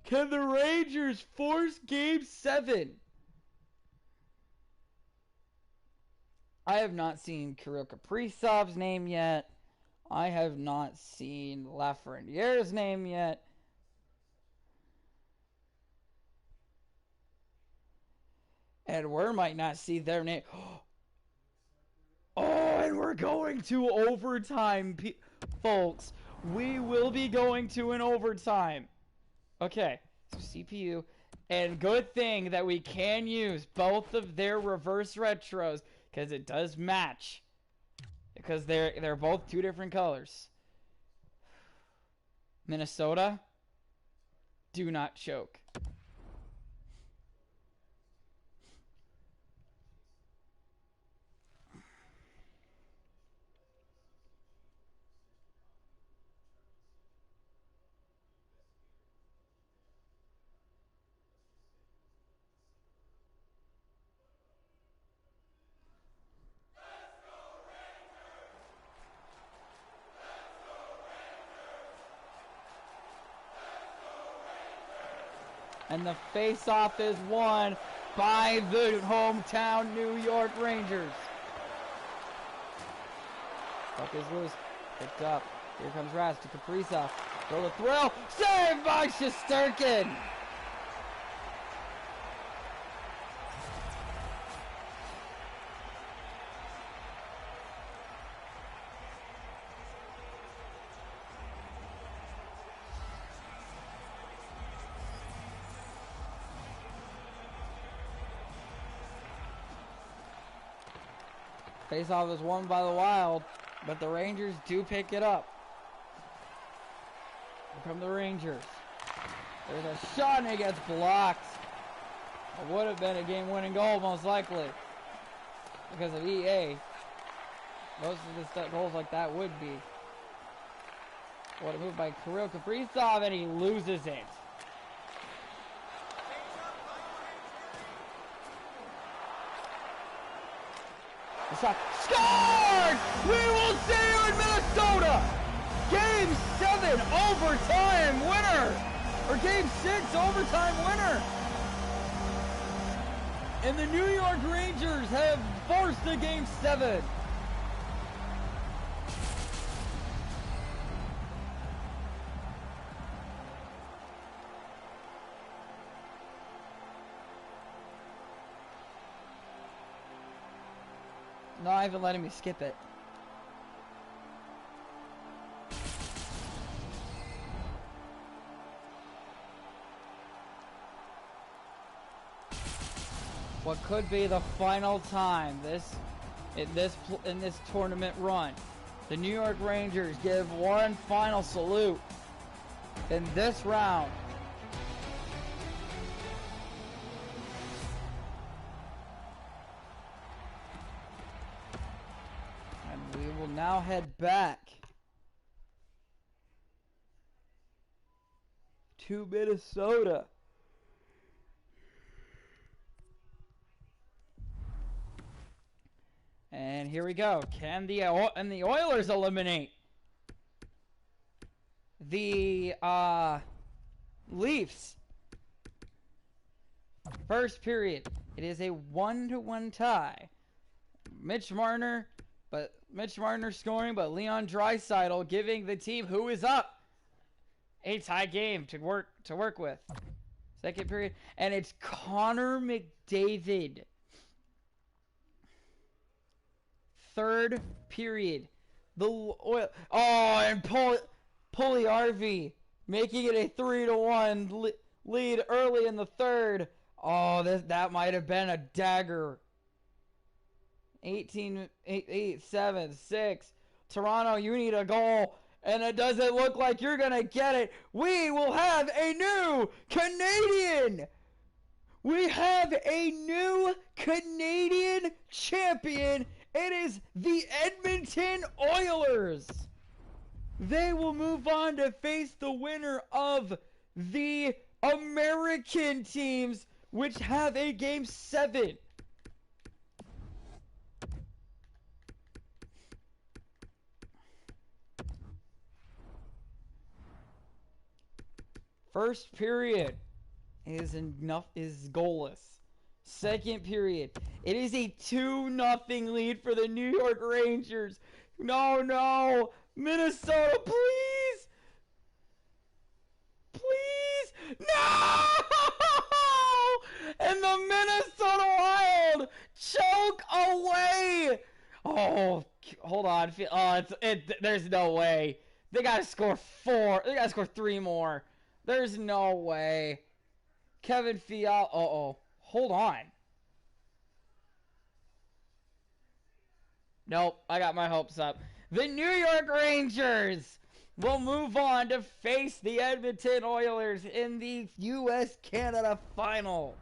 [SPEAKER 2] Can the Rangers force Game 7? I have not seen Kirill Kaprizov's name yet. I have not seen Lafreniere's name yet. And we might not see their name. Oh, and we're going to overtime, folks. We will be going to an overtime. Okay, so CPU. And good thing that we can use both of their reverse retros because it does match. Because they're both 2 different colors. Minnesota, do not choke. And the face-off is won by the hometown New York Rangers. Puck is loose. Picked up. Here comes Raz to Kaprizov. Throw the thrill. Saved by Shesterkin. Face-off is won by the Wild, but the Rangers do pick it up. Here come the Rangers. There's a shot and it gets blocked. It would have been a game-winning goal most likely because of EA. Most of the goals like that would be. What a move by Kirill Kaprizov, and he loses it. The shot scored! We will see you in Minnesota! Game 7 overtime winner! Or Game 6 overtime winner! And the New York Rangers have forced a Game 7. Not even letting me skip it. What could be the final time in this tournament run. The New York Rangers give one final salute in this round. And we will now head back to Minnesota. And here we go. Can the Oilers eliminate the Leafs? First period. It is a 1-1 tie. Mitch Marner scoring, but Leon Draisaitl giving the team who is up a tie game to work with. Second period, and it's Connor McDavid. Third period, and Puljujärvi making it a 3-1 lead early in the third. Oh, that might have been a dagger. 8-7-6. Toronto, you need a goal, and it doesn't look like you're gonna get it. We will have a new Canadian. We have a new Canadian champion. It is the Edmonton Oilers. They will move on to face the winner of the American teams, which have a Game 7. First period is goalless. Second period, it is a 2-0 lead for the New York Rangers. No, Minnesota, please, no! And the Minnesota Wild choke away. Oh, hold on. There's no way. They gotta score 4. They gotta score 3 more. There's no way. Kevin Fiala. Hold on. Nope, I got my hopes up. The New York Rangers will move on to face the Edmonton Oilers in the U.S.-Canada final.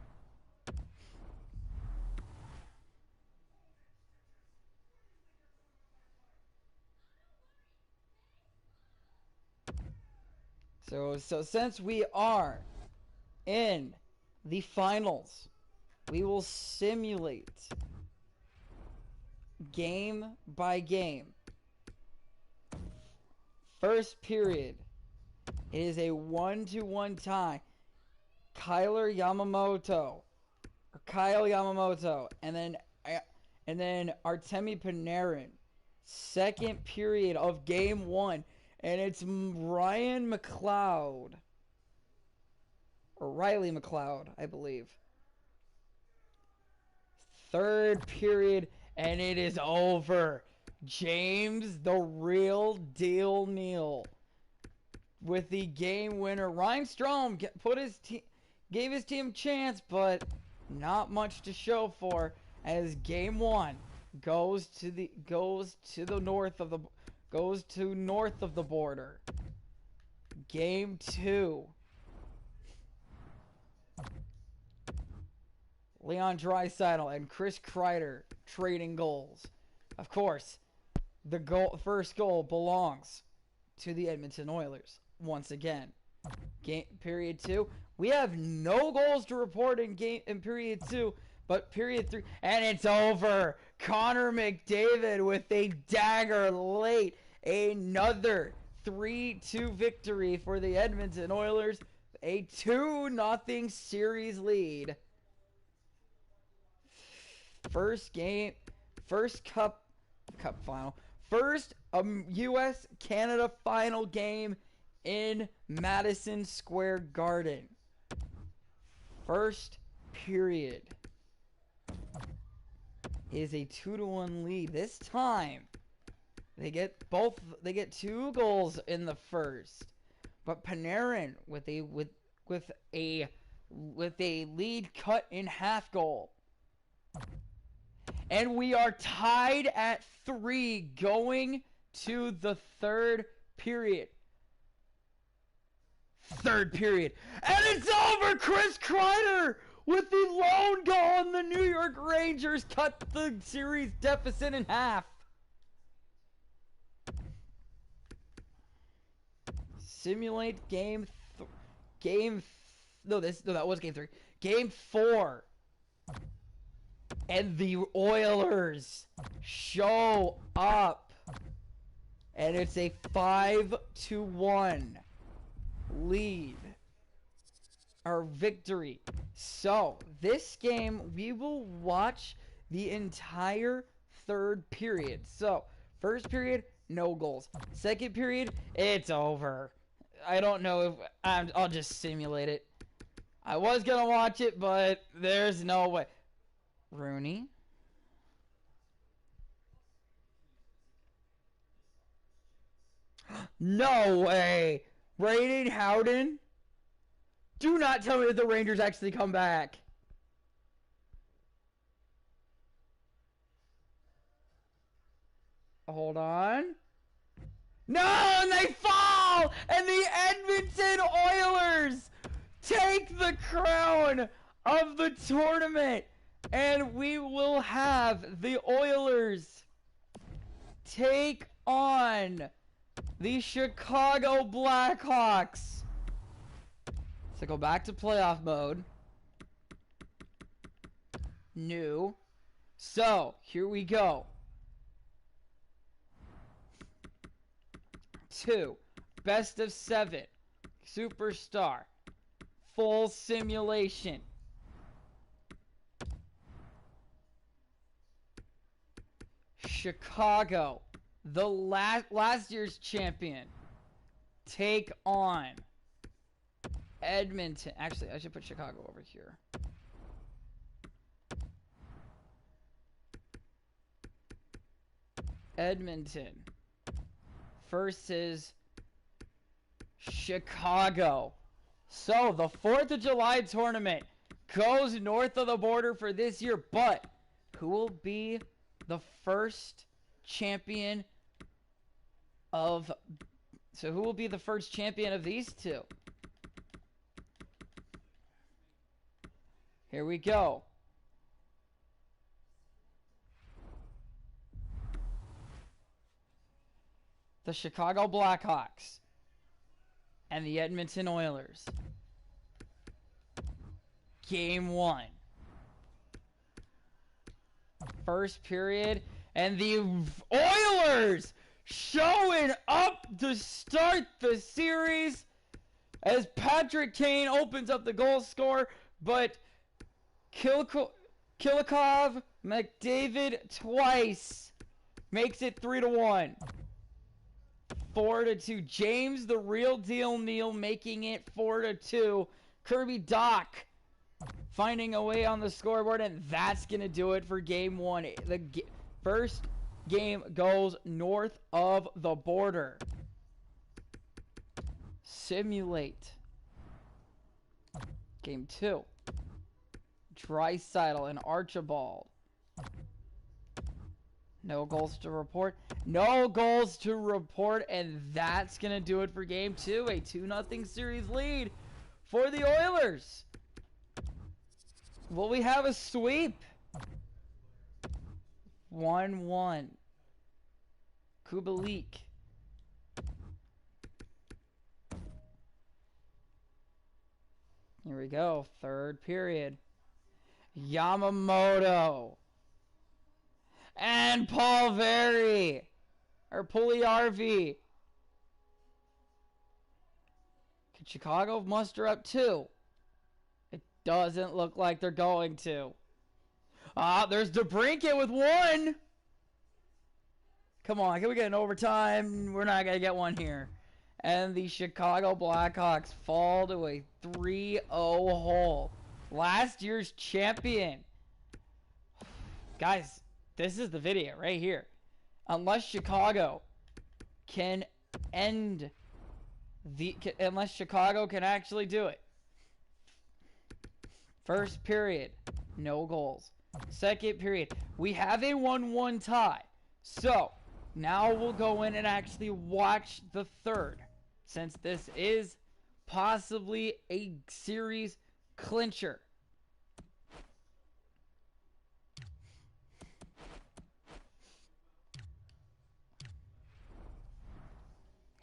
[SPEAKER 2] So since we are in the finals, we will simulate game by game. First period, it is a 1-1 tie. Kyle Yamamoto, and then Artemi Panarin. Second period of game 1, and it's Ryan McLeod. Or Riley McLeod, I believe. Third period, and it is over. James the Real Deal Neal with the game winner. Ryan Strome gave his team a chance, but not much to show for, as game 1 goes to north of the border. Game 2. Leon Draisaitl and Chris Kreider trading goals. Of course, the first goal belongs to the Edmonton Oilers once again. Period 2. We have no goals to report in period 2, but period 3, and it's over. Connor McDavid with a dagger late. Another 3-2 victory for the Edmonton Oilers. A 2-0 series lead. First game, first cup final, first U.S. Canada final game in Madison Square Garden. First period is a 2-1 lead. This time they get 2 goals in the first. But Panarin with a lead cut in half goal. And we are tied at 3 going to the third period. Third period. And it's over! Chris Kreider with the lone goal, and the New York Rangers cut the series deficit in half. Simulate that was game 3. Game 4. And the Oilers show up. And it's a 5-1 lead. Or victory. So, this game, we will watch the entire third period. So, first period, no goals. Second period, it's over. I don't know if I'll just simulate it. I was gonna watch it, but there's no way. Rooney. No way. Braden Howden. Do not tell me that the Rangers actually come back. Hold on. No, and they fall! And the Edmonton Oilers take the crown of the tournament. And we will have the Oilers take on the Chicago Blackhawks. So go back to playoff mode. New. So, here we go. 2. Best of 7. Superstar. Full simulation. Chicago, the last year's champion, take on Edmonton. Actually, I should put Chicago over here. Edmonton versus Chicago. So, the 4th of July tournament goes north of the border for this year, but who will be the first champion of... So, who will be the first champion of these two? Here we go. The Chicago Blackhawks and the Edmonton Oilers. Game 1. First period, and the Oilers showing up to start the series as Patrick Kane opens up the goal score, but Kilikov, McDavid twice makes it 3-1. 4-2. James the real deal Neal making it 4-2. Kirby Doc finding a way on the scoreboard, and that's gonna do it for game 1. The first game goes north of the border. Simulate. Game 2. Draisaitl and Archibald. No goals to report. No goals to report, and that's going to do it for Game 2. A 2-0 series lead for the Oilers. Will we have a sweep? 1-1. Kubalik. Here we go. Third period. Yamamoto. And Puljujärvi. Or Puljujärvi. Can Chicago muster up 2? It doesn't look like they're going to. There's DeBrincat with one. Come on, can we get an overtime? We're not going to get one here. And the Chicago Blackhawks fall to a 3-0 hole. Last year's champion. Guys, this is the video right here. Unless Chicago can unless Chicago can actually do it. First period, no goals. Second period, we have a 1-1 tie. So, now we'll go in and actually watch the third, since this is possibly a series clincher.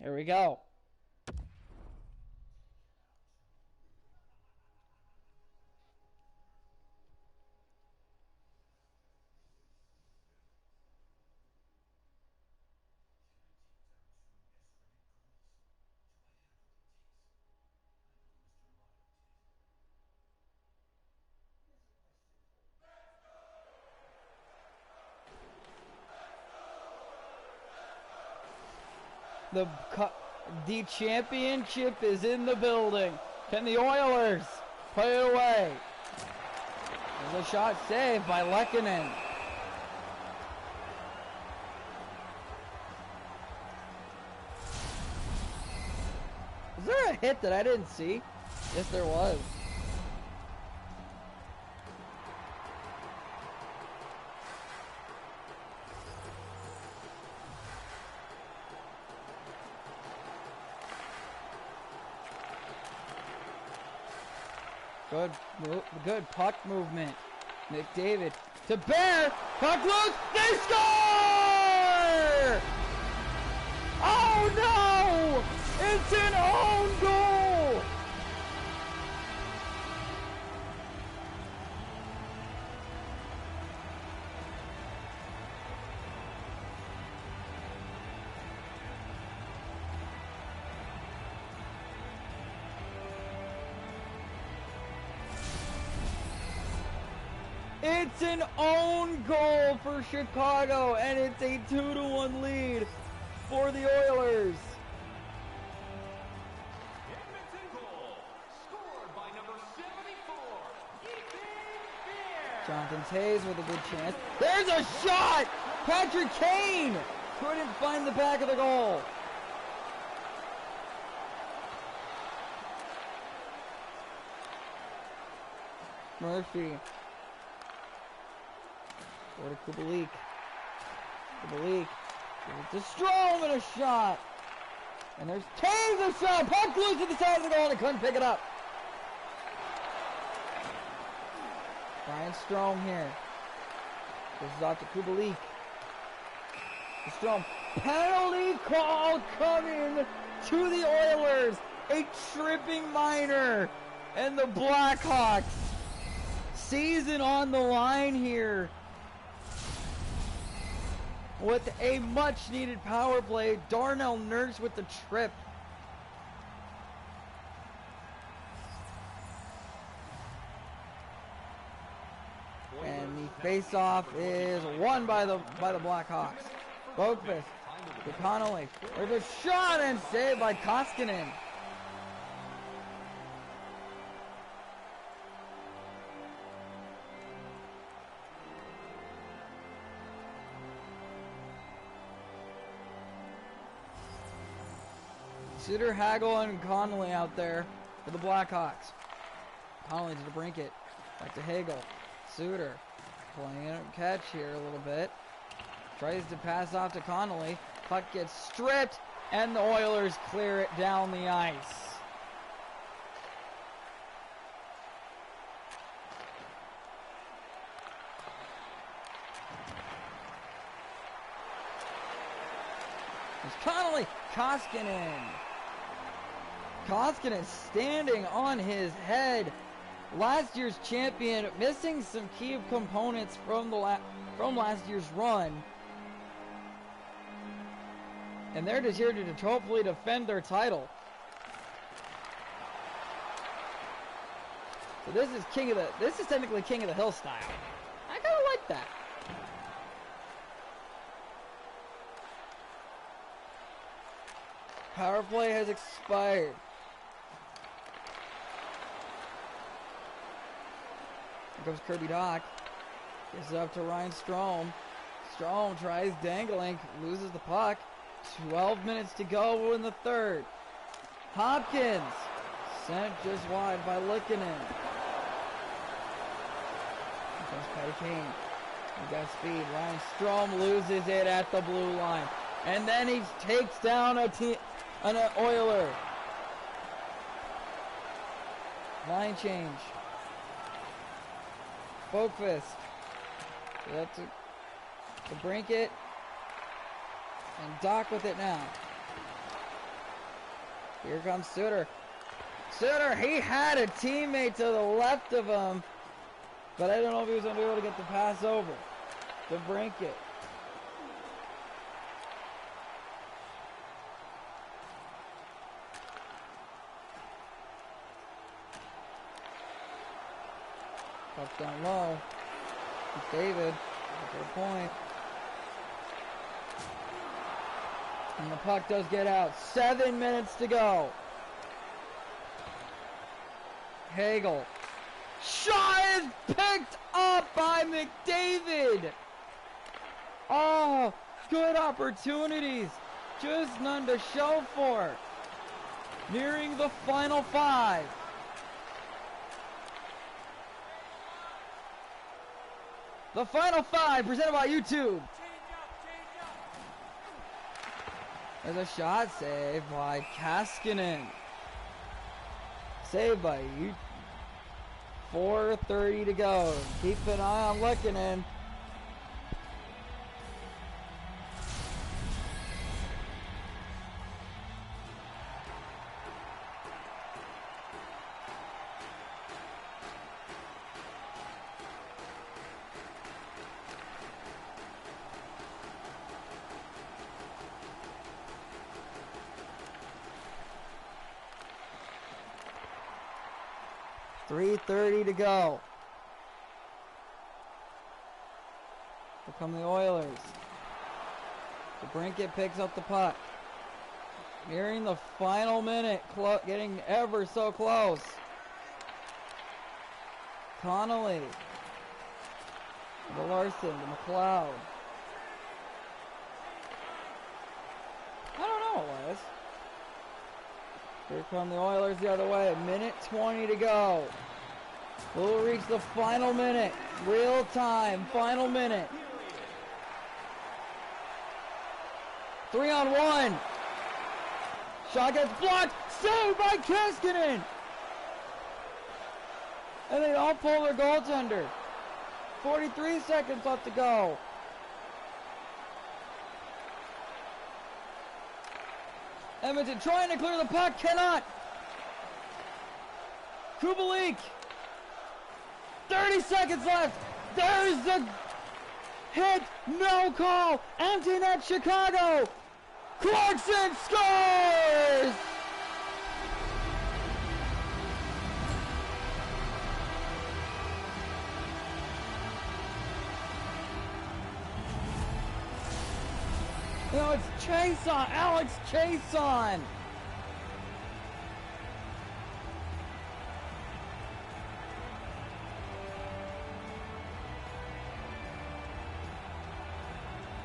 [SPEAKER 2] Here we go. The championship is in the building. Can the Oilers put it away? There's a shot saved by Lehkonen. Is there a hit that I didn't see? Yes, there was. Good puck movement. McDavid to Bear. Puck loose. They score! Oh no! It's an own goal! It's an own goal for Chicago, and it's a 2-1 lead for the Oilers.
[SPEAKER 5] Edmonton goal, scored by number 74, Ethan Bear.
[SPEAKER 2] Jonathan Toews with a good chance. There's a shot! Patrick Kane couldn't find the back of the goal. Murphy. Or to Kubalik. Kubalik. To Strome and a shot. And there's Toews a shot. Puck loose to the side of the goal and he couldn't pick it up. Brian Strome here. This is off to Kubalik. To Strome. Penalty call coming to the Oilers. A tripping minor. And the Blackhawks. Season on the line here. With a much-needed power play, Darnell Nurse with the trip. And the face-off is won by the Blackhawks. Boakfist to Connolly. There's a shot and saved by Koskinen. Suter, Hagel, and Connolly out there for the Blackhawks. Connolly to DeBrincat. Back to Hagel. Suter playing a catch here a little bit. Tries to pass off to Connolly. Puck gets stripped, and the Oilers clear it down the ice. There's Connolly. Koskinen. Koskinen standing on his head. Last year's champion, missing some key components from last year's run. And they're just here to hopefully defend their title. So this is technically King of the Hill style. I kind of like that. Power play has expired. Here comes Kirby Doc. Gives it up to Ryan Strome. Strome tries dangling, loses the puck. 12 minutes to go in the third. Hopkins sent just wide by Likkinen. Here comes Patty Kane. He got speed. Ryan Strome loses it at the blue line. And then he takes down an Oiler. Line change. Folkfist. That's to brink it. And Doc with it now. Here comes Suter. Suter, he had a teammate to the left of him. But I don't know if he was going to be able to get the pass over. To brink it. Puck down low. It's David. For a point. And the puck does get out. 7 minutes to go. Hagel. Shot is picked up by McDavid. Oh, good opportunities. Just none to show for. Nearing the final 5. The final 5 presented by YouTube. There's a shot saved by Kaskinen. Saved by you. 4:30 to go. Keep an eye on Likkinen. .30 to go. Here come the Oilers. DeBrincat picks up the puck. Nearing the final minute, getting ever so close. Connolly. To Larson, to McLeod. I don't know, Elias. Here come the Oilers the other way. 1:20 to go. We'll reach the final minute. Real time. Final minute. 3-on-1. Shot gets blocked. Saved by Kaskinen. And they don't pull their goaltender. 43 seconds left to go. Edmonton trying to clear the puck, cannot. Kubalik. 30 seconds left. There's the hit. No call. Empty net Chicago. Clarkson scores. No, it's Chason. Alex Chason.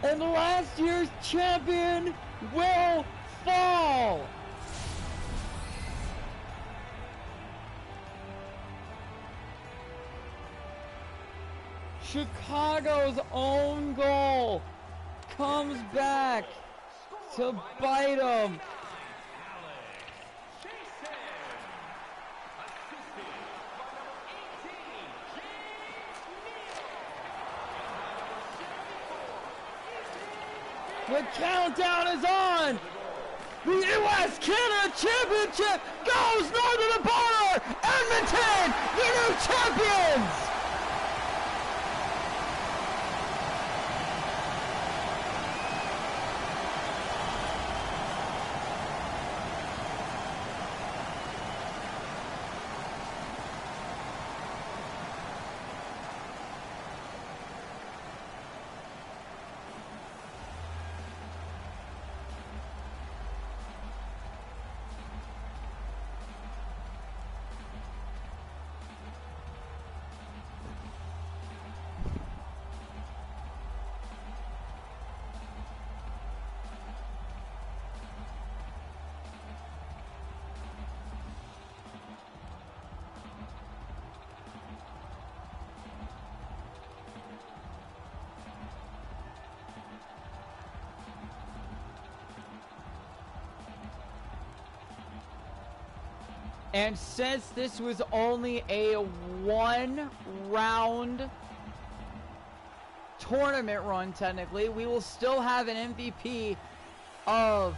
[SPEAKER 2] And last year's champion will fall. Chicago's own goal comes back to bite him. The countdown is on. The U.S. Canada Championship goes north of the border. Edmonton, the new champions. And since this was only a one-round tournament run, technically, we will still have an MVP of...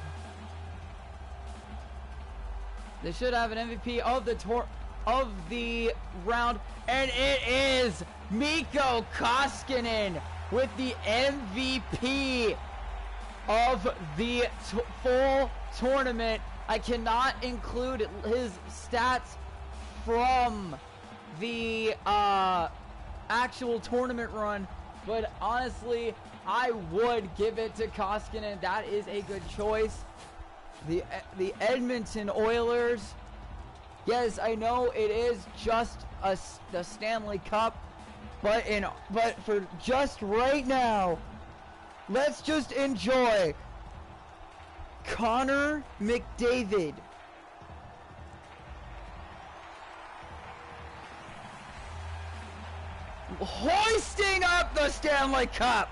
[SPEAKER 2] They should have an MVP of the round, and it is Mikko Koskinen with the MVP of the full tournament. I cannot include his stats from the actual tournament run, but honestly, I would give it to Koskinen. That is a good choice. The Edmonton Oilers, yes, I know it is just the Stanley Cup, but for just right now, let's just enjoy Connor McDavid hoisting up the Stanley Cup.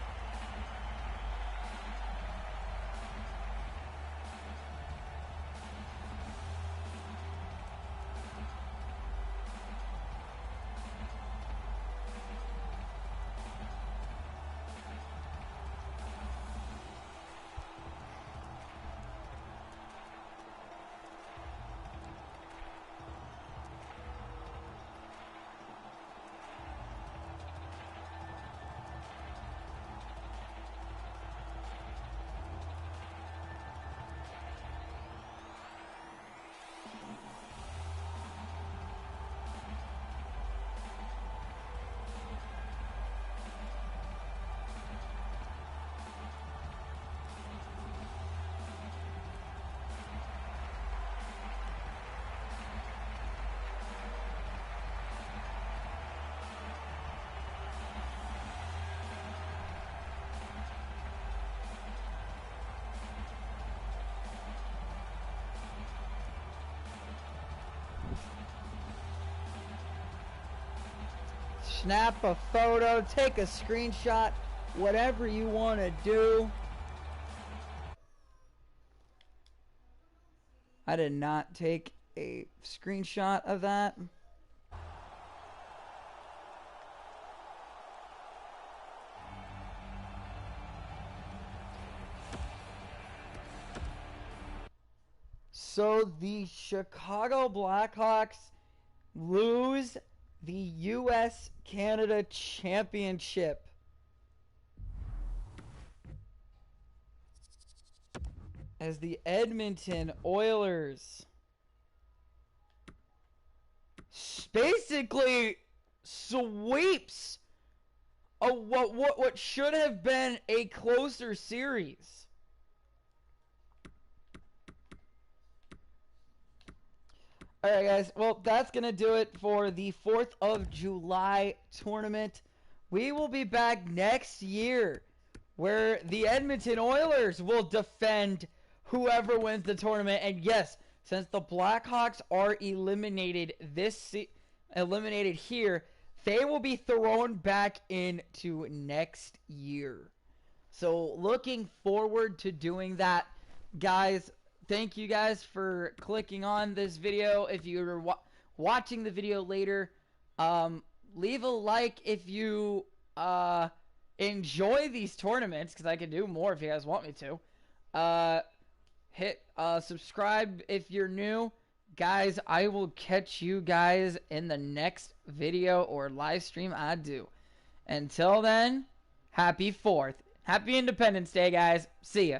[SPEAKER 2] Snap a photo, take a screenshot, whatever you want to do. I did not take a screenshot of that. So the Chicago Blackhawks lose the U.S.-Canada Championship. As the Edmonton Oilers basically sweeps what should have been a closer series. Alright guys, well that's going to do it for the 4th of July tournament. We will be back next year where the Edmonton Oilers will defend whoever wins the tournament. And yes, since the Blackhawks are eliminated eliminated here, they will be thrown back into next year. So looking forward to doing that, guys. Thank you guys for clicking on this video. If you're watching the video later, leave a like if you enjoy these tournaments, because I can do more if you guys want me to. Hit subscribe if you're new. Guys, I will catch you guys in the next video or live stream I do. Until then, happy 4th. Happy Independence Day, guys. See ya.